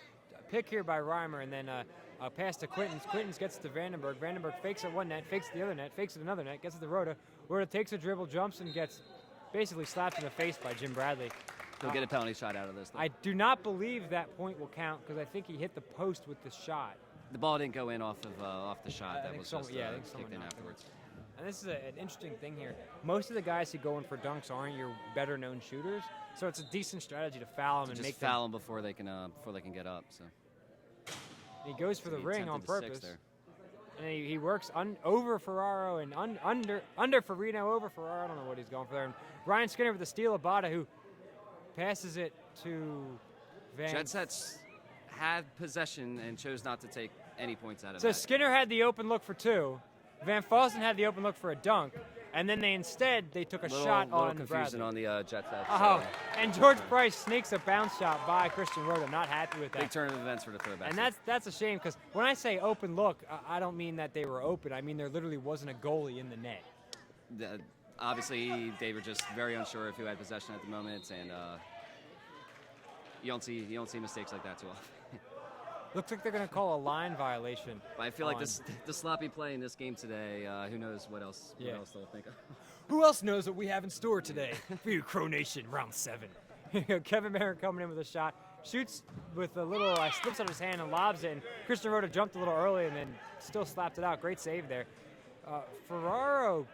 Pick here by Reimer, and then a pass to Quintons. Quintons gets to Vandenberg. Vandenberg fakes at one net, fakes the other net, fakes at another net, gets to the Rota. Rota takes a dribble, jumps, and gets basically slapped in the face by Jim Bradley. He'll get a penalty shot out of this, though. I do not believe that point will count because I think he hit the post with the shot. The ball didn't go in off the shot. I That think was someone- just yeah, I think someone kicked in knocked it. afterwards. And this is an interesting thing here. Most of the guys who go in for dunks aren't your better-known shooters, so it's a decent strategy to foul them and Just make foul them before they can get up. So He goes for the He ring on attempted the six purpose. there. And he works over Ferraro and under Farino, over Ferraro. I don't know what he's going for there. And Ryan Skinner with the steal of Bada, who passes it to Van. Jet Sets had possession and chose not to take any points out of So that. Skinner had the open look for 2. Van Fossen had the open look for a dunk. And then they took a shot little on confusion Bradley. on the Jet Sets. Oh, and George Price sneaks a bounce shot by Christian Rota. Not happy with that. Big turn of events for the Throwbacks. And that's a shame because when I say open look, I don't mean that they were open. I mean there literally wasn't a goalie in the net. Obviously, they were just very unsure of who had possession at the moment, and you don't see mistakes like that too often. Looks like they're going to call a line violation. But I feel like on- the sloppy play in this game today. Who knows what else? Yeah. What else they'll think of? Who else knows what we have in store today? For you, Crow Nation, round 7. Kevin Marin coming in with a shot. Shoots with a little, slips out of his hand and lobs it. And Christian Rota jumped a little early and then still slapped it out. Great save there. Ferraro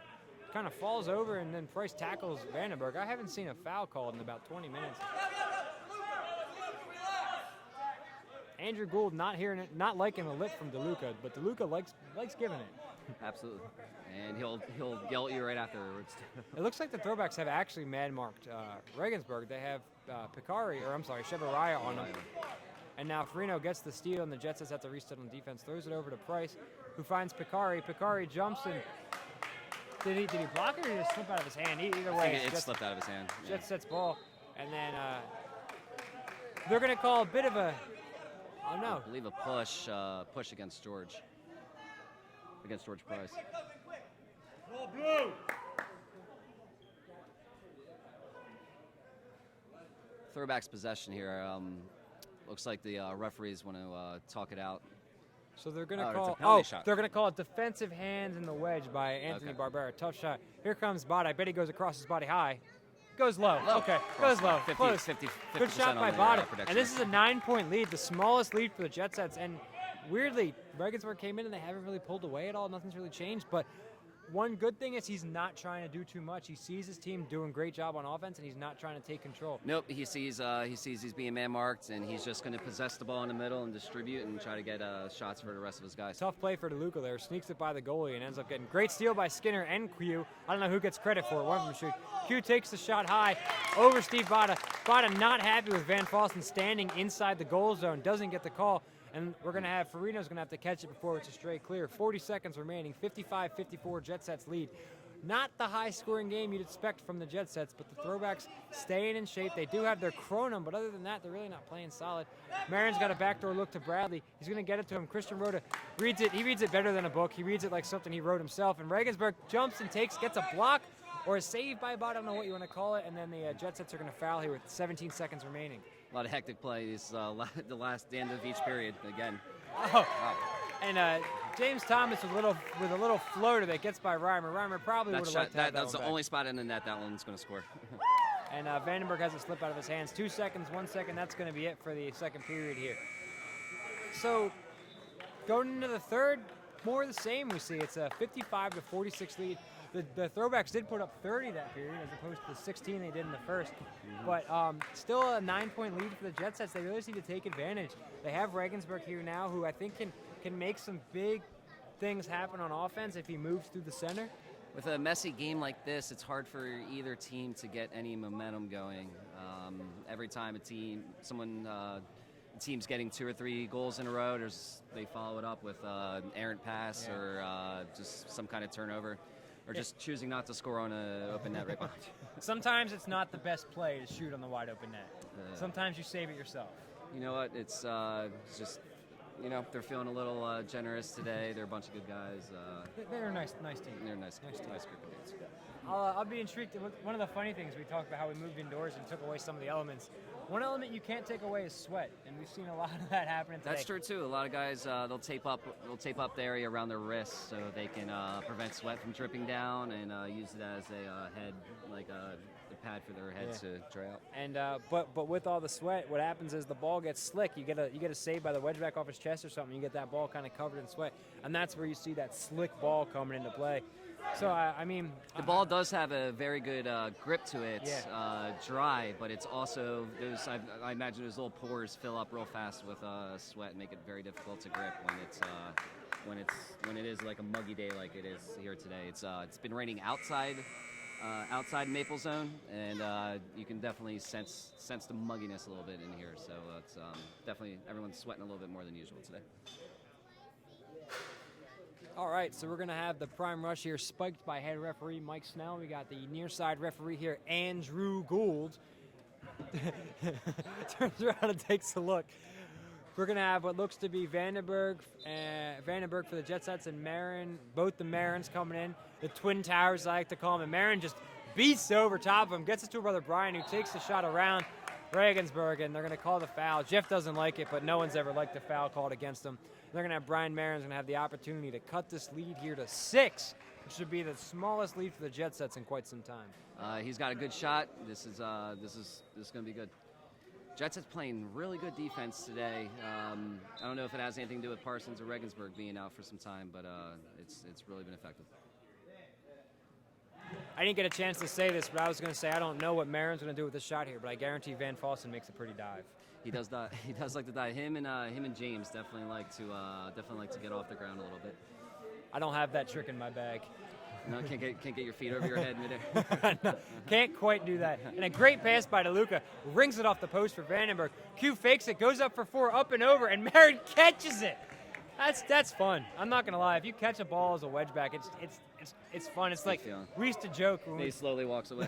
kind of falls over and then Price tackles Vandenberg. I haven't seen a foul called in about 20 minutes. Andrew Gould not liking a lip from DeLuca, but DeLuca likes giving it. Absolutely. And he'll yell at you right afterwards. It looks like the Throwbacks have actually man-marked Regensburg. They have Chevaraya on them. And now Farino gets the steal, and the Jet Sets have to reset on defense. Throws it over to Price, who finds Picari. Picari jumps and did he block it or did it slip out of his hand? Either I way, think it Jet- slipped out of his hand. Yeah. Jet Sets ball, and then they're going to call a bit of a. Oh no! I believe a push against George Price. Throwbacks possession here. Looks like the referees want to talk it out. So they're going to Oh, it's a call. penalty shot. They're going to call it defensive hands in the wedge by Anthony Okay. Barbera. Tough shot. Here comes Bada. I bet he goes across his body high. Goes low. Low. Okay, Cross goes low. 50, Close. 50, Good 50% shot by on the, Bada. protection. And this is a 9-point lead, the smallest lead for the Jet Sets. And weirdly, Regensburg came in and they haven't really pulled away at all. Nothing's really changed. But one good thing is he's not trying to do too much. He sees his team doing a great job on offense, and he's not trying to take control. Nope, he sees he's being man-marked, and he's just going to possess the ball in the middle and distribute and try to get shots for the rest of his guys. Tough play for DeLuca there. Sneaks it by the goalie and ends up getting great steal by Skinner and Q. I don't know who gets credit for it. One of them shoot. Q takes the shot high over Steve Bada. Bada not happy with Van Fossen standing inside the goal zone. Doesn't get the call. And we're going to have Farino's going to have to catch it before it's a straight clear. 40 seconds remaining, 55-54 Jet Sets lead. Not the high-scoring game you'd expect from the Jet Sets, but the Throwbacks staying in shape. They do have their Kronum, but other than that, they're really not playing solid. Marin's got a backdoor look to Bradley. He's going to get it to him. Christian Rhoda reads it. He reads it better than a book. He reads it like something he wrote himself. And Regensburg jumps and gets a block or a save by about, I don't know what you want to call it. And then the Jet Sets are going to foul here with 17 seconds remaining. A lot of hectic plays. The end of each period again. Oh. Wow. And James Thomas with a little floater that gets by Reimer. Reimer probably would have liked to have that That's the one back. only spot in the net that one's going to score. And Vandenberg has it slip out of his hands. 2 seconds, 1 second. That's going to be it for the second period here. So going into the third, more of the same we see. It's a 55-46 lead. The Throwbacks did put up 30 that period as opposed to the 16 they did in the first. But still a 9-point lead for the Jet Sets. They really just need to take advantage. They have Regensburg here now, who I think can make some big things happen on offense if he moves through the center. With a messy game like this, it's hard for either team to get any momentum going. Every time a team's getting 2 or 3 goals in a row, they follow it up with an errant pass or just some kind of turnover, or just choosing not to score on an open net right behind you. Sometimes it's not the best play to shoot on the wide open net. Sometimes you save it yourself. You know what? It's just, they're feeling a little generous today. They're a bunch of good guys. They're a nice team. They're a nice group of dudes. I'll be intrigued. One of the funny things we talked about how we moved indoors and took away some of the elements. One element you can't take away is sweat, and we've seen a lot of that happening today. That's true too. A lot of guys they'll tape up the area around their wrists so they can prevent sweat from dripping down and use it as a head, like a pad for their head to dry out. And but with all the sweat, what happens is the ball gets slick. You get a save by the wedge back off his chest or something. You get that ball kind of covered in sweat, and that's where you see that slick ball coming into play. So I mean, the ball does have a very good grip to it, dry, but it's also I imagine those little pores fill up real fast with sweat and make it very difficult to grip when it is like a muggy day like it is here today. It's been raining outside Maple Zone, and you can definitely sense the mugginess a little bit in here. So it's definitely everyone's sweating a little bit more than usual today. All right, so we're going to have the prime rush here spiked by head referee Mike Snell. We got the near side referee here, Andrew Gould. Turns around and takes a look. We're going to have what looks to be Vandenberg for the Jet Sets and Marin, both the Marins coming in. The Twin Towers, I like to call them. And Marin just beats over top of him, gets it to brother Brian, who takes the shot around Regensburg, and they're going to call the foul. Jeff doesn't like it, but no one's ever liked the foul called against him. They're going to have Brian Marin's going to have the opportunity to cut this lead here to 6, which should be the smallest lead for the Jet Sets in quite some time. He's got a good shot. This is going to be good. Jet Sets playing really good defense today. I don't know if it has anything to do with Parsons or Regensburg being out for some time, but it's really been effective. I didn't get a chance to say this, but I was going to say I don't know what Marin's going to do with this shot here, but I guarantee Van Fossen makes a pretty dive. He does that. He does like to dive. Him and James definitely like to get off the ground a little bit. I don't have that trick in my bag. No, can't get your feet over your head midair. No, can't quite do that. And a great pass by DeLuca, rings it off the post for Vandenberg. Q fakes it, goes up for 4, up and over, and Marin catches it. That's fun. I'm not gonna lie. If you catch a ball as a wedge back, it's fun. It's like we used to joke. When he slowly walks away.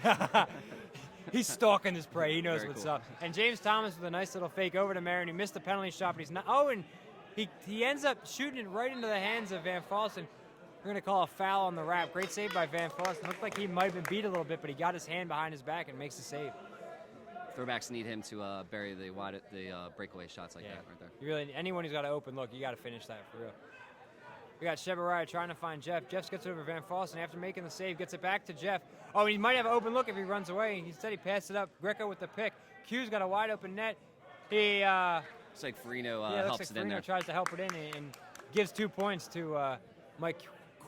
He's stalking his prey. He knows Very what's cool. up. And James Thomas with a nice little fake over to Marin. He missed the penalty shot, but he's not. Oh, and he ends up shooting it right into the hands of Van Fossen. We're going to call a foul on the wrap. Great save by Van Fossen. Looked like he might have been beat a little bit, but he got his hand behind his back and makes the save. Throwbacks need him to bury the breakaway shots like that right there. You really, anyone who's got an open look, you got to finish that for real. We got Shebaraya trying to find Jeff. Jeff gets it over Van Fossen. After making the save, gets it back to Jeff. Oh, he might have an open look if he runs away. Instead, he passed it up. Greco with the pick. Q's got a wide open net. He looks like Farino helps it in there. Tries to help it in and gives 2 points to Mike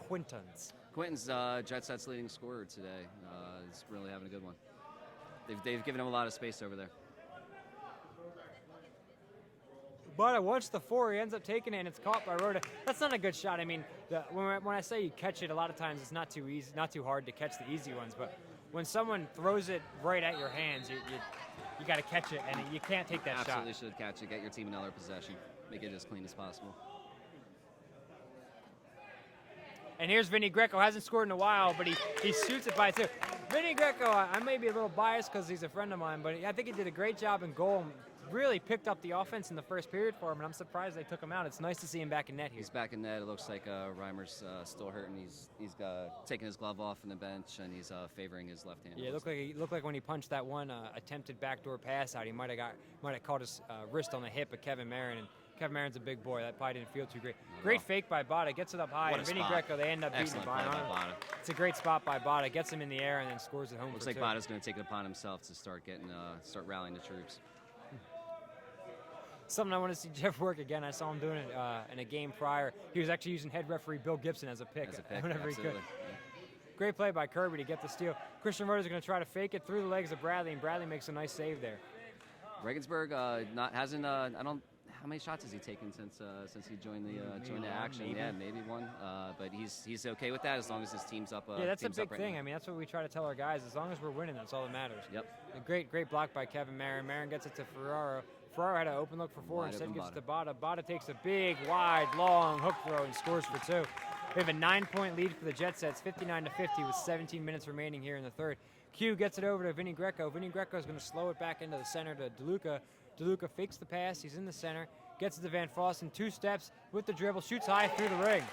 Quintons. Quinton's Jet Set's leading scorer today. He's really having a good one. They've given him a lot of space over there. But once the 4, he ends up taking it, and it's caught by Rhoda. That's not a good shot. I mean, when I say you catch it, a lot of times it's not too easy, not too hard to catch the easy ones. But when someone throws it right at your hands, you got to catch it, and you can't take that shot. Absolutely should catch it. Get your team another possession. make it as clean as possible. And here's Vinny Greco. Hasn't scored in a while, but he shoots it by two. Vinny Greco, I may be a little biased because he's a friend of mine, but I think he did a great job in goal. Really picked up the offense in the first period for him, and I'm surprised they took him out. It's nice to see him back in net here. He's back in net. It looks like Reimer's still hurting. He's taking his glove off on the bench, and he's favoring his left hand. Yeah, it looked like when he punched that one attempted backdoor pass out, he might have caught his wrist on the hip of Kevin Marin, and Kevin Marin's a big boy. That probably didn't feel too great. Great fake by Bada. Gets it up high. And Vinny Greco, they end up beating it by Bada. It's a great spot by Bada. Gets him in the air and then scores it home. Looks like Bada's going to take it upon himself to start rallying the troops. Something I want to see Jeff work again. I saw him doing it in a game prior. He was actually using head referee Bill Gibson as a pick whenever he could. Yeah. Great play by Kirby to get the steal. Christian Rhodes is going to try to fake it through the legs of Bradley, and Bradley makes a nice save there. Regensburg hasn't. I don't. How many shots has he taken since he joined the action? Maybe. Yeah, maybe one. But he's okay with that as long as his team's up. Yeah, that's a big right thing. now. I mean, that's what we try to tell our guys. As long as we're winning, that's all that matters. Yep. A great block by Kevin Marin. Marin gets it to Ferraro. Ferraro had an open look for four. Instead gives it to Bada. Bada takes a big, wide, long hook throw and scores for two. We have a 9-point lead for the Jet Sets, 59-50 with 17 minutes remaining here in the third. Q gets it over to Vinny Greco. Vinny Greco is going to slow it back into the center to DeLuca. DeLuca fakes the pass. He's in the center. Gets it to Van Fossen. 2 steps with the dribble. Shoots high through the ring.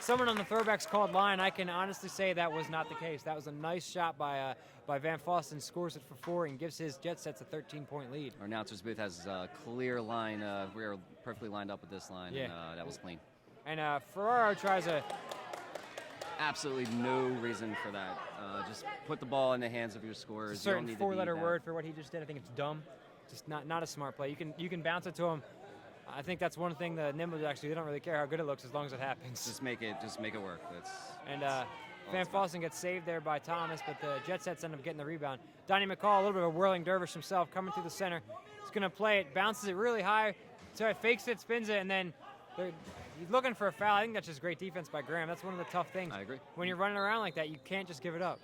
Someone on the Throwbacks called line. I can honestly say that was not the case. That was a nice shot by Van Fossen. Scores it for 4 and gives his Jet Sets a 13-point lead. Our announcer's booth has a clear line. We are perfectly lined up with this line. Yeah. And, that was clean. And Ferraro tries a... Absolutely no reason for that. Just put the ball in the hands of your scorers. It's a certain 4-letter word for what he just did. I think it's dumb. Just not a smart play. You can bounce it to him. I think that's one thing the Nimble Jacks do. They don't really care how good it looks as long as it happens. Just make it work. And Van Fossen gets saved there by Thomas, but the Jet Sets end up getting the rebound. Donnie McCall, a little bit of a whirling dervish himself, coming through the center. He's going to play it, bounces it really high, so it fakes it, spins it, and then he's looking for a foul. I think that's just great defense by Graham. That's one of the tough things. I agree. When you're running around like that, you can't just give it up.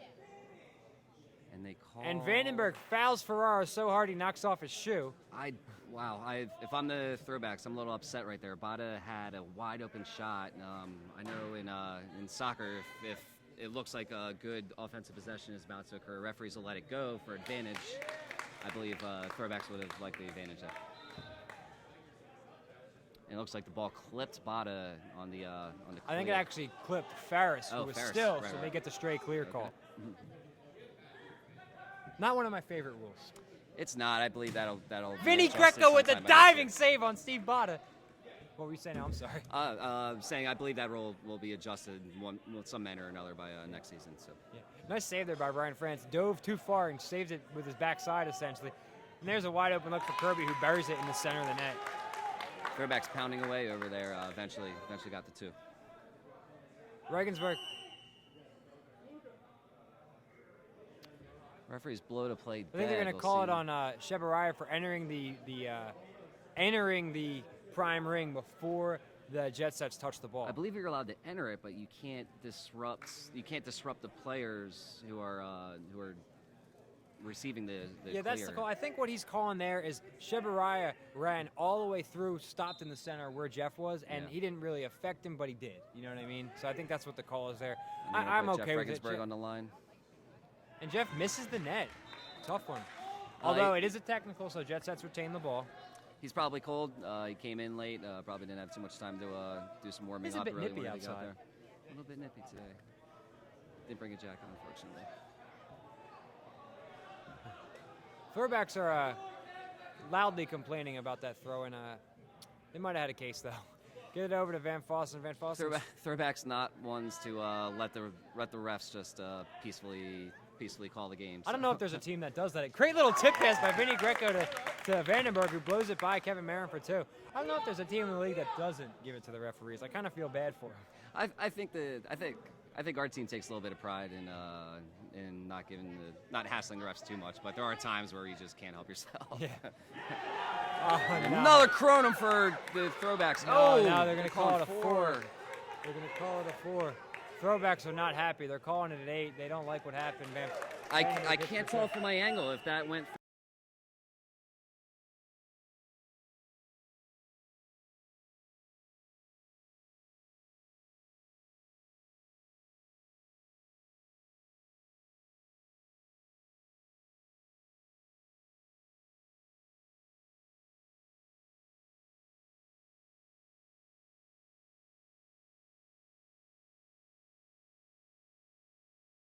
And they call. And Vandenberg fouls Ferraro so hard he knocks off his shoe. If I'm the Throwbacks, I'm a little upset right there. Bada had a wide open shot. I know in soccer, if it looks like a good offensive possession is about to occur, referees will let it go for advantage. I believe Throwbacks would have liked the advantage there. And it looks like the ball clipped Bada on the clear. I think it actually clipped Ferris, who was Ferris. still, Right. they get the straight clear call. Not one of my favorite rules. It's not. I believe that'll. Vinny Greco with a diving save on Steve Bada. What were you saying now? I'm sorry. Saying I believe that rule will be adjusted in some manner or another by next season. So. Yeah. Nice save there by Brian France. Dove too far and saved it with his backside essentially. And there's a wide open look for Kirby, who buries it in the center of the net. Throwbacks pounding away over there. Eventually got the 2. Regensburg. Referees blow to play. I think they're going to call it on Shebaraya for entering the prime ring before the Jet Sets touch the ball. I believe you're allowed to enter it, but you can't disrupt. You can't disrupt the players who are receiving the yeah, that's the call. I think what he's calling there is Shebaraya ran all the way through, stopped in the center where Jeff was, and he didn't really affect him, but he did. You know what I mean? So I think that's what the call is there. I'm okay Jeff with it. Regensburg on the line. And Jeff misses the net. Tough one. Although it is a technical, so Jet Sets retain the ball. He's probably cold. He came in late. Probably didn't have too much time to do some warming up. It's a bit nippy outside. A little bit nippy today. Didn't bring a jacket, unfortunately. Throwbacks are loudly complaining about that throw, and they might have had a case, though. Get it over to Van Fossen. Van Fossen. Throwbacks not ones to let the refs just peacefully call the game. So. I don't know if there's a team that does that. Great little tip pass by Vinny Greco to Vandenberg, who blows it by Kevin Marin for 2. I don't know if there's a team in the league that doesn't give it to the referees. I kind of feel bad for them. I think our team takes a little bit of pride in not hassling the refs too much, but there are times where you just can't help yourself. Yeah. Another Kronum for the Throwbacks. Now they're going to call it a 4. They're going to call it a 4. Throwbacks are not happy. They're calling it an 8. They don't like what happened, man. I can't tell from my angle if that went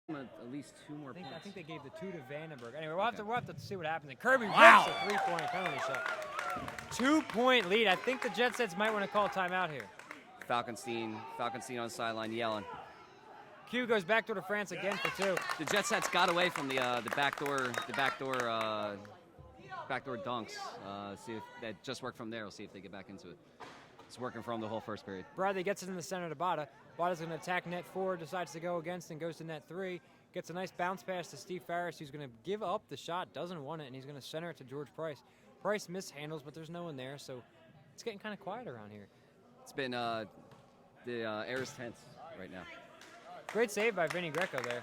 At least 2 more points. I think they gave the 2 to Vandenberg. Anyway, we'll have to see what happens. And Kirby rips Wow. a 3-point penalty shot. 2-point lead. I think the Jet Sets might want to call timeout here. Falkenstein on the sideline yelling. Q goes backdoor to France again for 2. The Jet Sets got away from the backdoor dunks. See if that just worked from there. We'll see if they get back into it. It's working from the whole first period. Bradley gets it in the center to Bada. Bada's going to attack net 4, decides to go against and goes to net 3. Gets a nice bounce pass to Steve Ferris, who's going to give up the shot, doesn't want it, and he's going to center it to George Price. Price mishandles, but there's no one there, so it's getting kind of quiet around here. It's been the air is tense right now. Great save by Vinny Greco there.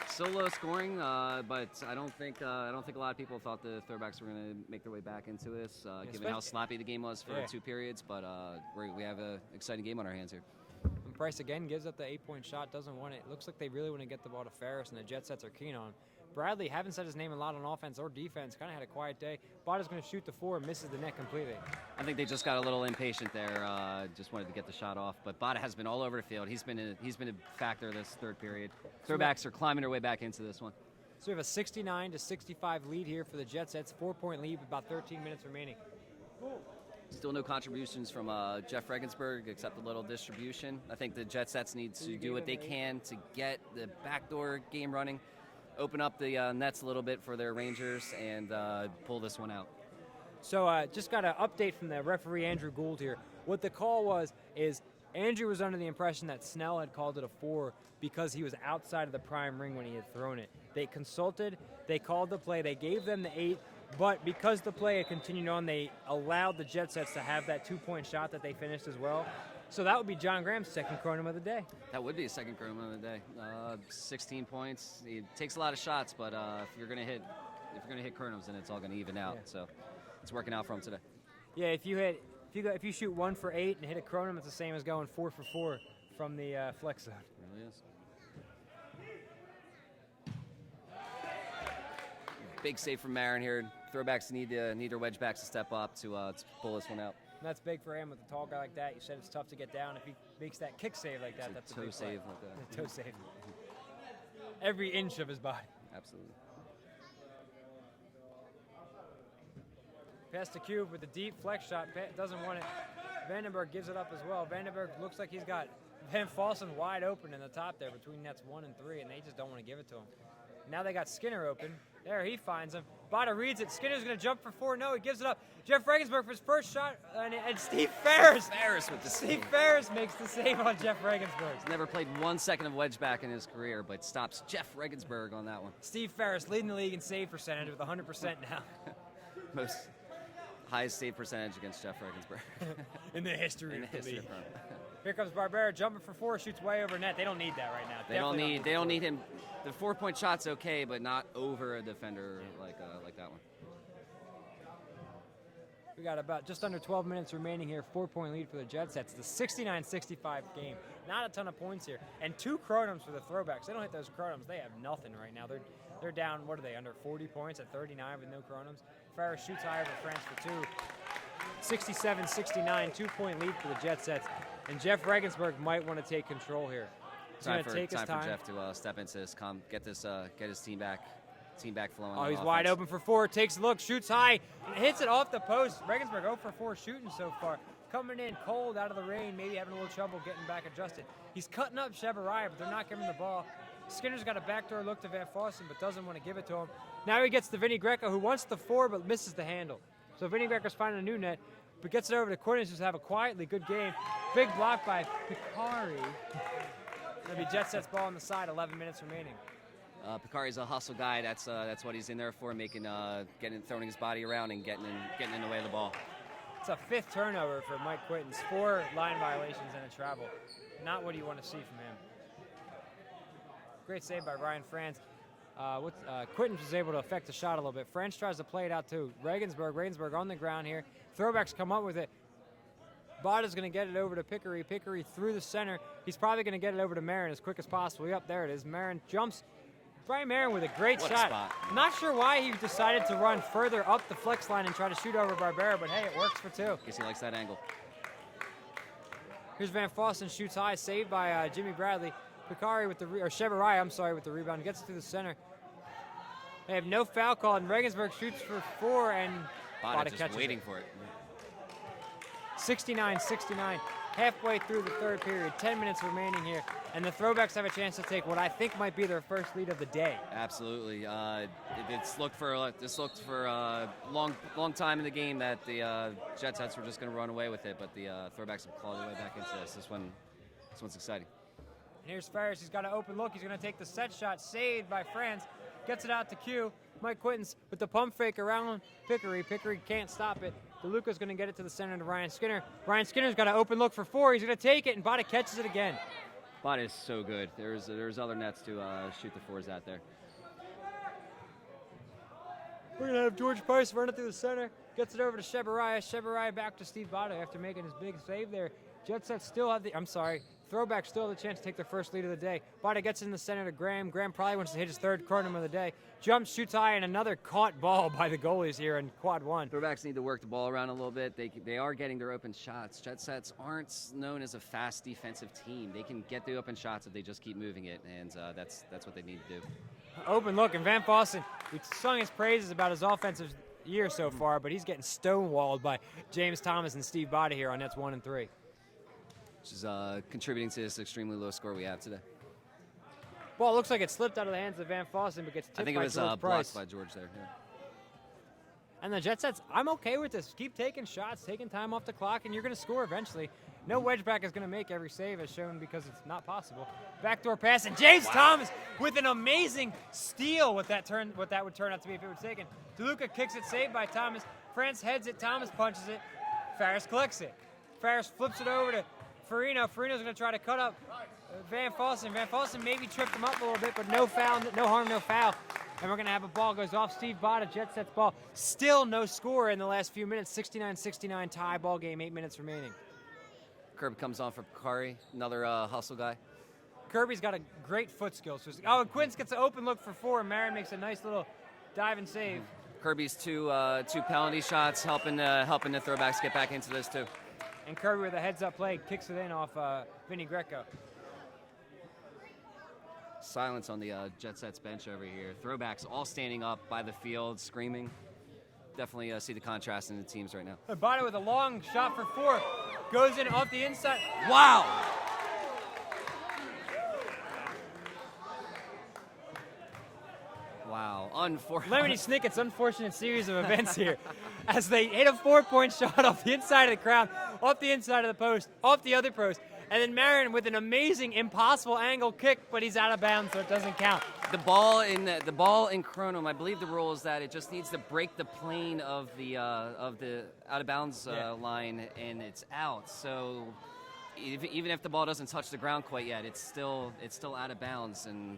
Still low scoring, but I don't think a lot of people thought the Throwbacks were going to make their way back into this, given how sloppy the game was for 2 periods. But we have an exciting game on our hands here. And Price again gives up the 8-point shot, doesn't want it. Looks like they really want to get the ball to Ferris, and the Jet Sets are keen on. Bradley, haven't said his name a lot on offense or defense, kind of had a quiet day. Bada's going to shoot the 4 and misses the net completely. I think they just got a little impatient there. Just wanted to get the shot off. But Bada has been all over the field. He's been a factor this 3rd period. Throwbacks are climbing their way back into this one. So we have a 69-65 lead here for the Jet Sets. 4-point lead with about 13 minutes remaining. Still no contributions from Jeff Regensburg except a little distribution. I think the Jet Sets need to do what they can to get the backdoor game running, open up the nets a little bit for their Rangers, and pull this one out. So just got an update from the referee, Andrew Gould, here. What the call was is Andrew was under the impression that Snell had called it a 4 because he was outside of the prime ring when he had thrown it. They consulted, they called the play, they gave them the 8, but because the play had continued on, they allowed the Jet Sets to have that 2-point shot that they finished as well. So that would be John Graham's second Kronum of the day. That would be a second Kronum of the day. 16 points. It takes a lot of shots, but if you're gonna hit Kronums, then it's all gonna even out. So it's working out for him today. Yeah, if you shoot 1 for 8 and hit a Kronum, it's the same as going 4 for 4 from the flex zone. It really is. Big save from Marin here. Throwbacks need their wedge backs to step up to pull this one out. And that's big for him with a tall guy like that. You said it's tough to get down. If he makes that kick save like that, that's a big save play. like that. Toe save. Every inch of his body. Absolutely. Pass to Cube with a deep flex shot. Doesn't want it. Vandenberg gives it up as well. Vandenberg looks like he's got Van Fossen wide open in the top there between nets 1 and 3, and they just don't want to give it to him. Now they got Skinner open. There, he finds him. Bada reads it. Skinner's going to jump for 4. No, he gives it up. Jeff Regensburg for his first shot, and Steve Ferris. Steve Ferris makes the save on Jeff Regensburg. He's never played 1 second of wedge back in his career, but stops Jeff Regensburg on that one. Steve Ferris leading the league in save percentage with 100% now. Most highest save percentage against Jeff Regensburg. in the history of the league. Here comes Barbera, jumping for 4, shoots way over net. They don't need that right now. They don't need him. The 4-point shot's okay, but not over a defender like that one. We got about just under 12 minutes remaining here. 4-point lead for the Jet Sets. The 69-65 game. Not a ton of points here. And 2 Kronums for the Throwbacks. They don't hit those Kronums. They have nothing right now. They're down, what are they, under 40 points at 39 with no Kronums. Ferris shoots high over France for 2. 67-69, 2-point lead for the Jet Sets. And Jeff Regensburg might want to take control here. Time for Jeff to step into this, get his team back flowing. Oh, he's wide open for 4. Takes a look, shoots high, and hits it off the post. Regensburg 0 for 4 shooting so far. Coming in cold out of the rain, maybe having a little trouble getting back adjusted. He's cutting up Chebaraya, but they're not giving him the ball. Skinner's got a backdoor look to Van Fossen, but doesn't want to give it to him. Now he gets to Vinny Greco, who wants the 4, but misses the handle. So Vinny Greco's finding a new net, but gets it over to Cornelius, who's have a quietly good game. Big block by Picari. It'll be Jet Sets ball on the side, 11 minutes remaining. Picari's a hustle guy. That's what he's in there for, throwing his body around and getting in the way of the ball. It's a 5th turnover for Mike Quittens. 4 line violations and a travel. Not what you want to see from him. Great save by Ryan France. Quittens was able to affect the shot a little bit. France tries to play it out too. Regensburg on the ground here. Throwbacks come up with it. Bada's going to get it over to Picari. Picari through the center. He's probably going to get it over to Marin as quick as possible. Yep, there it is. Marin jumps. Brian Marin with a great shot. Spot. Not sure why he decided to run further up the flex line and try to shoot over Barbera, but hey, it works for 2. Guess he likes that angle. Here's Van Fossen, shoots high, saved by Jimmy Bradley. Bakari with the or Shebarai, I'm sorry, with the rebound, gets it to the center. They have no foul call, and Regensburg shoots for 4, and Bada just waiting for it. 69-69, halfway through the third period, 10 minutes remaining here, and the Throwbacks have a chance to take what I think might be their first lead of the day. Absolutely. This looked for a long time in the game that the Jet Sets were just going to run away with it, but the Throwbacks have clawed their way back into this. This one's exciting. And here's Ferris. He's got an open look. He's going to take the set shot, saved by France. Gets it out to Q. Mike Quintons with the pump fake around Pickery. Pickery can't stop it. DeLuca's going to get it to the center to Ryan Skinner. Ryan Skinner's got an open look for 4. He's going to take it, and Bada catches it again. Bada is so good. There's other nets to shoot the 4s out there. We're going to have George Price run it through the center. Gets it over to Shebarai. Shebarai back to Steve Bada after making his big save there. Jet Set still have Throwbacks still have the chance to take their first lead of the day. Bada gets in the center to Graham. Graham probably wants to hit his 3rd Kronum of the day. Jumps, shoots high, and another caught ball by the goalies here in quad 1. Throwbacks need to work the ball around a little bit. They are getting their open shots. Jet Sets aren't known as a fast defensive team. They can get the open shots if they just keep moving it, and that's what they need to do. Open look, and Van Fossen, we sung his praises about his offensive year so far, but he's getting stonewalled by James Thomas and Steve Bada here on nets 1 and 3. Which is contributing to this extremely low score we have today. Ball looks like it slipped out of the hands of Van Fossen, but gets tipped by George Price. I think it was blocked by George there. Yeah. And the Jet Sets, I'm okay with this. Keep taking shots, taking time off the clock, and you're going to score eventually. No wedgeback is going to make every save, as shown, because it's not possible. Backdoor pass, and James Thomas with an amazing steal. What that would turn out to be if it was taken. DeLuca kicks it, saved by Thomas. France heads it, Thomas punches it. Ferris collects it. Ferris flips it over to Farino. Farino's going to try to cut up Van Fossen. Van Fossen maybe tripped him up a little bit, but no foul, no harm, no foul. And we're going to have a ball goes off Steve Bada, Jet Sets ball. Still no score in the last few minutes. 69-69 tie ball game, 8 minutes remaining. Kirby comes on for Bakari, another hustle guy. Kirby's got a great foot skill. So and Quince gets an open look for 4, and Marin makes a nice little dive and save. Kirby's two penalty shots helping the Throwbacks get back into this too. And Kirby with a heads-up play kicks it in off Vinny Greco. Silence on the Jet Sets bench over here. Throwbacks all standing up by the field, screaming. Definitely see the contrast in the teams right now. Bada with a long shot for 4. Goes in off the inside. Wow! Wow, Lemony Snicket's unfortunate series of events here as they hit a 4-point shot off the inside of the crowd, off the inside of the post, off the other post, and then Marin with an amazing, impossible angle kick, but he's out of bounds, so it doesn't count. The ball in Kronum, I believe the rule is that it just needs to break the plane of the out of bounds line, and it's out. So even if the ball doesn't touch the ground quite yet, it's still out of bounds. And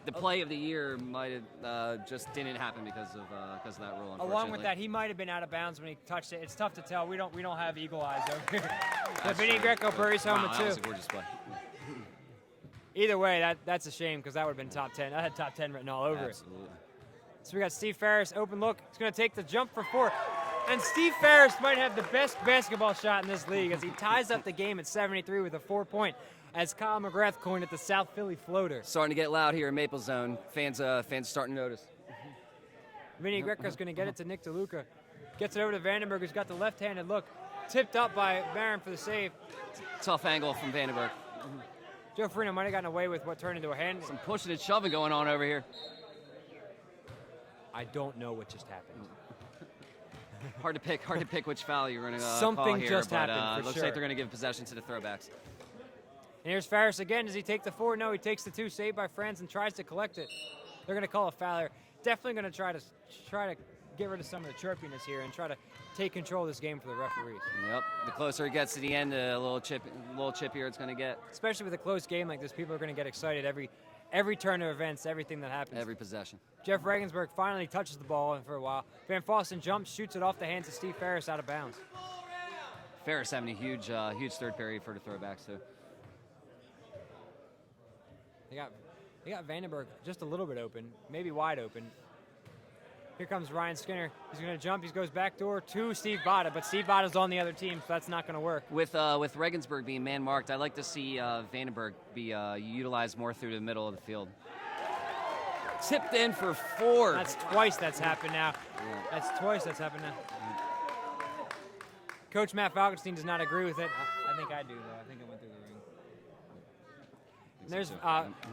the play of the year might have just didn't happen because of that rule. Along with that, he might have been out of bounds when he touched it. It's tough to tell. We don't have eagle eyes over here. But Vinny Greco buries home with 2. That was a gorgeous play. Either way, that's a shame because that would have been top 10. I had top 10 written all over it. Absolutely. So we got Steve Ferris, open look. He's going to take the jump for 4. And Steve Ferris might have the best basketball shot in this league as he ties up the game at 73 with a 4-point. As Kyle McGrath coined it, the South Philly floater. Starting to get loud here in Maple Zone. Fans starting to notice. Vinny Greco's going to get it to Nick DeLuca. Gets it over to Vandenberg, who's got the left-handed look. Tipped up by Marin for the save. Tough angle from Vandenberg. Joe Farino might have gotten away with what turned into a hand. Some pushing and shoving going on over here. I don't know what just happened. Hard to pick which foul you're going to call Something here, just but happened, for looks sure. like they're going to give possession to the Throwbacks. And here's Ferris again. Does he take the 4? No, he takes the 2, saved by France, and tries to collect it. They're going to call a foul here. Definitely going to try to get rid of some of the chirpiness here and try to take control of this game for the referees. Yep. The closer it gets to the end, a little chippier it's going to get. Especially with a close game like this, people are going to get excited every turn of events, everything that happens. Every possession. Jeff Regensburg finally touches the ball for a while. Van Fossen jumps, shoots it off the hands of Steve Ferris out of bounds. Ferris having a huge third period for the Throwbacks too. They got Vandenberg just a little bit open, maybe wide open. Here comes Ryan Skinner. He's going to jump. He goes backdoor to Steve Botta, but Steve Botta's on the other team, so that's not going to work. With Regensburg being man-marked, I'd like to see Vandenberg be utilized more through the middle of the field. Tipped in for 4. That's twice that's happened now. Yeah. That's twice that's happened now. Coach Matt Falkenstein does not agree with it. I think I do, though. I think it went through the ring. And there's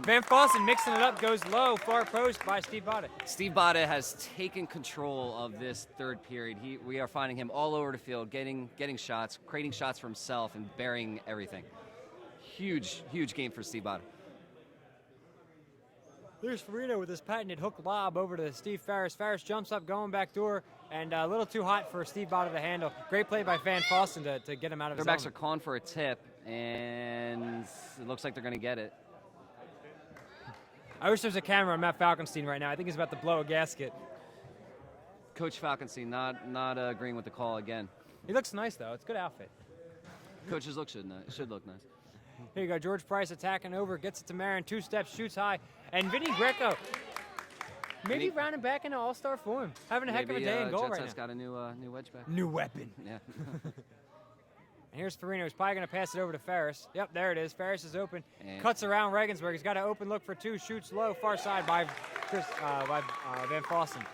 Van Fossen mixing it up, goes low, far post by Steve Botta. Steve Botta has taken control of this third period. We are finding him all over the field, getting shots, creating shots for himself, and burying everything. Huge game for Steve Botta. There's Farina with his patented hook lob over to Steve Ferris. Ferris jumps up, going back door, and a little too hot for Steve Botta to handle. Great play by Van Fossen to get him out of his Throwbacks are calling for a tip, and it looks like they're going to get it. I wish there was a camera on Matt Falkenstein right now. I think he's about to blow a gasket. Coach Falkenstein not agreeing with the call again. He looks nice, though. It's a good outfit. Coaches should look nice. Here you go, George Price attacking over, gets it to Marin, 2 steps, shoots high, and Vinny Greco maybe rounding back into all-star form, having a heck of a day in goal right now. Got a new wedge back. New weapon. Yeah. And here's Farina, who's probably going to pass it over to Ferris. Yep, there it is. Ferris is open, And cuts around Regensburg. He's got an open look for 2, shoots low, far side by Van Fossen.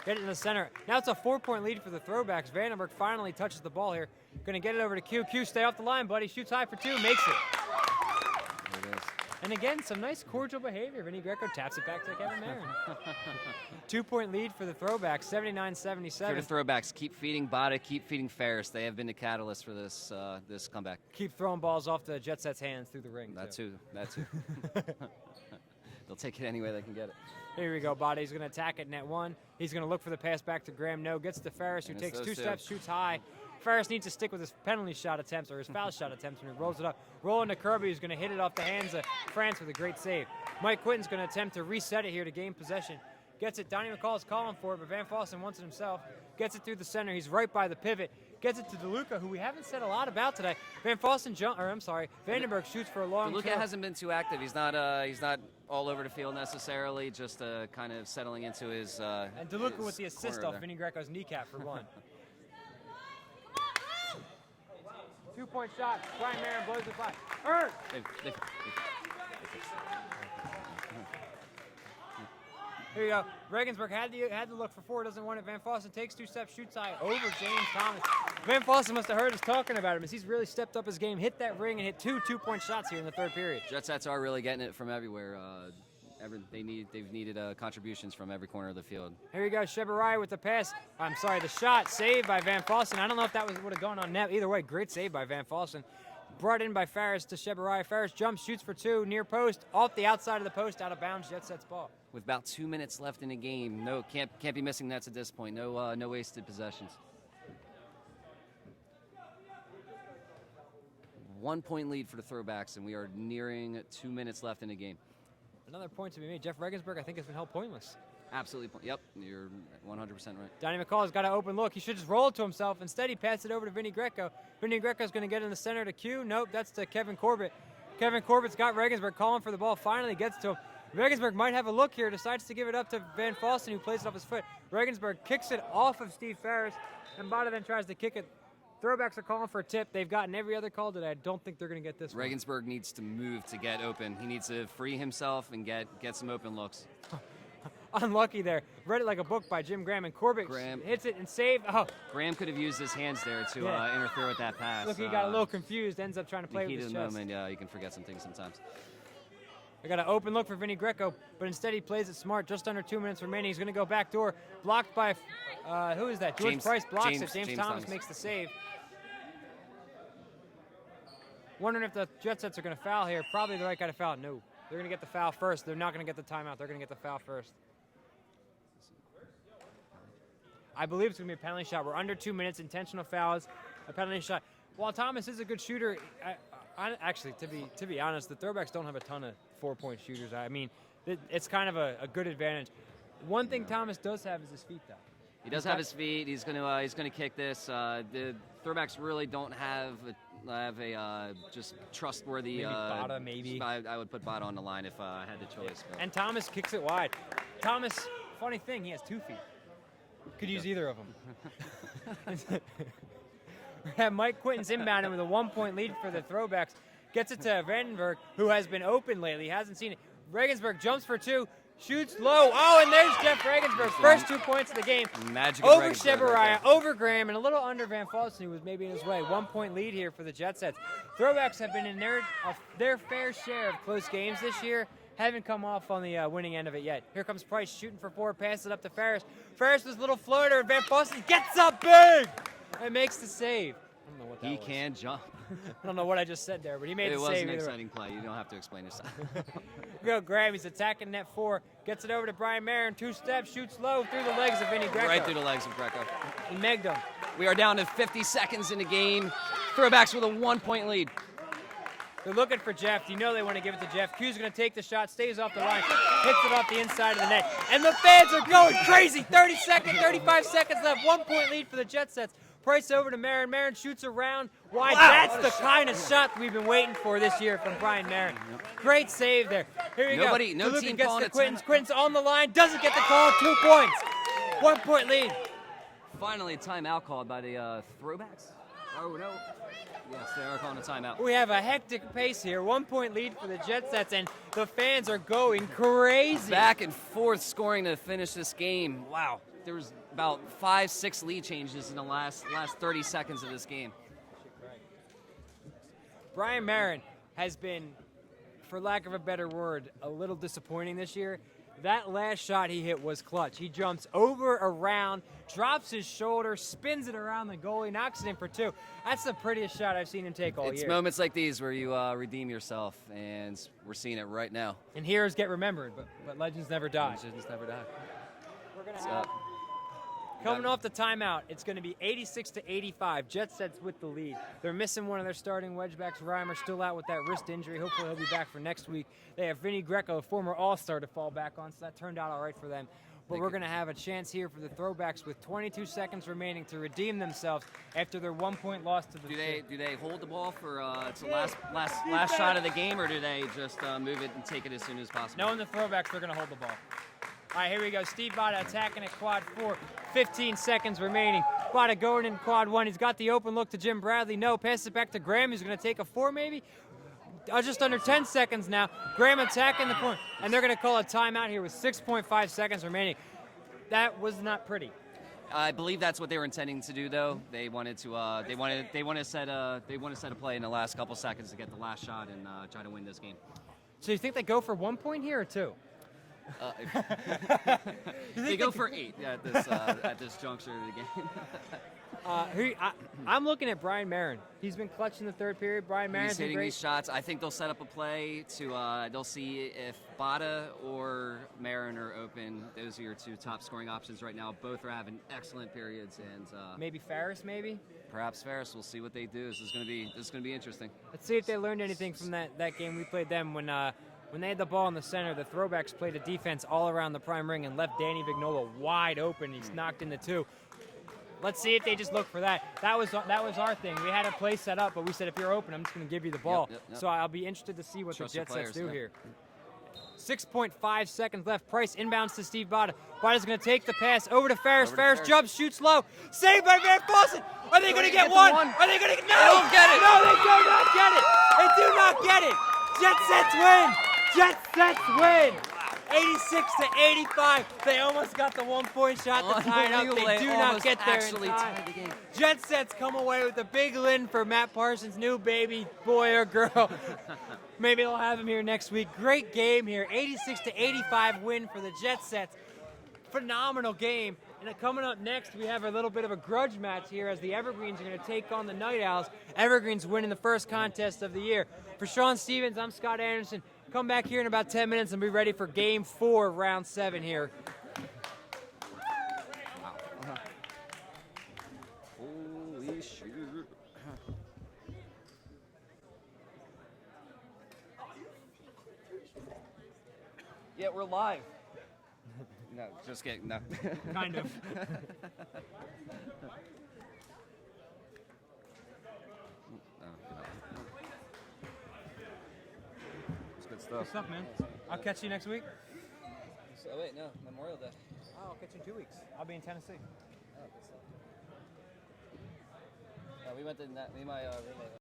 Get it in the center. Now it's a 4-point lead for the Throwbacks. Vandenberg finally touches the ball here. Going to get it over to Q. Q, stay off the line, buddy. Shoots high for 2, makes it. There it is. And again, some nice cordial behavior. Vinny Greco taps it back to Kevin Marin. 2-point lead for the Throwbacks, 79-77. For the Throwbacks, keep feeding Botta, keep feeding Ferris. They have been the catalyst for this this comeback. Keep throwing balls off the Jet Set's hands through the ring. That too. They'll take it any way they can get it. Here we go, Botta. He's going to attack at net 1. He's going to look for the pass back to Graham. No, gets to Ferris, who And takes it's 2 those steps, two. shoots high. Ferris needs to stick with his penalty shot attempts or his foul shot attempts when he rolls it up. Rolling to Kirby, who's going to hit it off the hands of France with a great save. Mike Quinton's going to attempt to reset it here to gain possession. Gets it. Donnie McCall's calling for it, but Van Fossen wants it himself. Gets it through the center. He's right by the pivot. Gets it to DeLuca, who we haven't said a lot about today. Vandenberg shoots for a long DeLuca throw. hasn't been too active. He's not all over the field necessarily. Just kind of settling into his. And DeLuca with the assist corner off there. Vinny Greco's kneecap for 1. 2-point shot. Brian Marin blows it by. Here you go. Regensburg had to look for 4, doesn't want it. Van Fossen takes 2 steps, shoots high over James Thomas. Van Fossen must have heard us talking about him as he's really stepped up his game, hit that ring, and hit 2 2-point shots here in the third period. Jet Sets are really getting it from everywhere. They've needed contributions from every corner of the field. Here you go, Shebarai with the pass. The shot saved by Van Fossen. I don't know if that would have gone on net. Either way, great save by Van Fossen. Brought in by Ferris to Shebarai. Ferris jumps, shoots for 2, near post, off the outside of the post, out of bounds. Jet Set's ball. With about 2 minutes left in the game, can't be missing nets at this point. No wasted possessions. 1-point lead for the Throwbacks, and we are nearing 2 minutes left in the game. Another point to be made. Jeff Regensburg, I think, has been held pointless. Absolutely. Yep, you're 100% right. Donnie McCall's got an open look. He should just roll it to himself. Instead, he passed it over to Vinny Greco. Vinny Greco's going to get in the center to Q. Nope, that's to Kevin Corbett. Kevin Corbett's got Regensburg calling for the ball. Finally gets to him. Regensburg might have a look here. Decides to give it up to Van Fossen, who plays it off his foot. Regensburg kicks it off of Steve Ferris, and Botta then tries to kick it. Throwbacks are calling for a tip. They've gotten every other call today. I don't think they're going to get this one. Regensburg needs to move to get open. He needs to free himself and get some open looks. Unlucky there. Read it like a book by Jim Graham, and Corbett hits it and saved. Oh, Graham could have used his hands there to interfere with that pass. look, he got a little confused, ends up trying to play with his In the heat of chest. the moment, you can forget some things sometimes. I got an open look for Vinny Greco, but instead he plays it smart. Just under 2 minutes remaining. He's going to go back door. Blocked by, who is that? George Price blocks it. James Thomas makes the save. Wondering if the Jet Sets are going to foul here. Probably the right guy to foul. No. They're going to get the foul first. They're not going to get the timeout. They're going to get the foul first. I believe it's going to be a penalty shot. We're under 2 minutes. Intentional fouls. A penalty shot. While Thomas is a good shooter, actually, to be honest, the Throwbacks don't have a ton of 4-point shooters. I mean, it's kind of a good advantage. One thing Thomas does have is his feet, though. He does have his feet. He's gonna kick this. The Throwbacks really don't have a just trustworthy. Maybe Botta, maybe. I would put Botta on the line if I had the choice. But. And Thomas kicks it wide. Thomas funny thing, he has 2 feet. Could use either of them. We have Mike Quinton's inbounding with a 1-point lead for the Throwbacks. Gets it to Vandenberg, who has been open lately. Hasn't seen it. Regensburg jumps for 2. Shoots low. Oh, and there's Jeff Regensburg. First 2 points of the game. Magic over Regensburg Shebaraya, right there. over Graham, and a little under Van Fossen, who was maybe in his way. 1-point lead here for the Jet Sets. Throwbacks have been in their fair share of close games this year. Haven't come off on the winning end of it yet. Here comes Price shooting for 4, passes it up to Ferris. Ferris with a little floater, and Van Fossen gets up big and makes the save. I don't know what that He was. can jump. I don't know what I just said there, but he made It the was save an either way. exciting play. You don't have to explain yourself. Go Graham, he's attacking net 4, gets it over to Brian Marin, 2 steps, shoots low through the legs of Vinny Greco. Right through the legs of Greco. He megged him. We are down to 50 seconds in the game. Throwbacks with a 1-point lead. They're looking for Jeff. You know they want to give it to Jeff. Q's going to take the shot, stays off the line, hits it off the inside of the net. And the fans are going crazy. 35 seconds left. 1-point lead for the Jet Sets. Price over to Marin. Marin shoots around wide. Wow, That's the kind of shot we've been waiting for this year from Brian Marin. Great save there. Here you go. No DeLuca team gets calling to a Quinton's. timeout. Quinton's on the line. Doesn't get the call. 2 points. 1-point lead. Finally, a timeout called by the Throwbacks. Oh, no. Yes, they are calling a timeout. We have a hectic pace here. 1-point lead for the Jet Sets, and the fans are going crazy. Back and forth scoring to finish this game. Wow. There was about 5-6 lead changes in the last 30 seconds of this game. Brian Marin has been, for lack of a better word, a little disappointing this year. That last shot he hit was clutch. He jumps over, around, drops his shoulder, spins it around the goalie, knocks it in for 2. That's the prettiest shot I've seen him take all It's year. moments like these where you redeem yourself, and we're seeing it right now. And heroes get remembered, but legends never die. Legends never die. We're gonna What's have, up? coming off the timeout, it's going to be 86-85. Jet Sets with the lead. They're missing one of their starting wedgebacks. Reimer still out with that wrist injury. Hopefully he'll be back for next week. They have Vinny Greco, a former All-Star, to fall back on, so that turned out all right for them. But we're going to have a chance here for the Throwbacks with 22 seconds remaining to redeem themselves after their 1-point loss to the Do they hold the ball for to last shot of the game, or do they just move it and take it as soon as possible? Knowing the Throwbacks, they're going to hold the ball. All right, here we go. Steve Bada attacking at quad 4. 15 seconds remaining. Bada going in quad 1. He's got the open look to Jim Bradley. No, passes it back to Graham. He's going to take a 4 maybe. Just under 10 seconds now. Graham attacking the point. And they're going to call a timeout here with 6.5 seconds remaining. That was not pretty. I believe that's what they were intending to do, though. They wanted to set a play in the last couple seconds to get the last shot and try to win this game. So you think they go for 1 point here or 2? They go for 8 at this juncture of the game. I'm looking at Brian Marin. He's been clutch in the third period. Brian Marin's He's been hitting great. these shots. I think they'll set up a play to. They'll see if Bada or Marin are open. Those are your 2 top scoring options right now. Both are having excellent periods, and Maybe Ferris, maybe? perhaps Ferris. We'll see what they do. This is going to be interesting. Let's see if they learned anything from that game we played them when they had the ball in the center. The Throwbacks played a defense all around the prime ring and left Danny Vignola wide open. He's knocked into 2. Let's see if they just look for that. That was our thing. We had a play set up, but we said if you're open, I'm just going to give you the ball. Yep. So I'll be interested to see what Trust the your Jet Sets players, do yeah. here. 6.5 seconds left. Price inbounds to Steve Bada. Bada's going to take the pass over to Ferris. Ferris jumps, shoots low. Saved by Van Fossen. Are they going to get one? Are they going to get? No! They don't get it. No, they do not get it. They do not get it. Jet Sets win. Jet Sets win. 86-85. They almost got the 1-point shot to tie it up. They do not get there in time. tied the game. Jet Sets come away with a big win for Matt Parsons' new baby boy or girl. Maybe they'll have him here next week. Great game here. 86-85 win for the Jet Sets. Phenomenal game. And coming up next, we have a little bit of a grudge match here as the Evergreens are going to take on the Night Owls. Evergreens winning the first contest of the year. For Sean Stevens, I'm Scott Anderson. Come back here in about 10 minutes and be ready for Game 4, Round 7 here. Holy shit. Yeah, we're live. No, just kidding. No. Kind of. It's good Good stuff. stuff, man. I'll catch you next week. So, wait, no, Memorial Day. Oh, I'll catch you in 2 weeks. I'll be in Tennessee. Oh, good stuff. We went to that. Me and my roommate.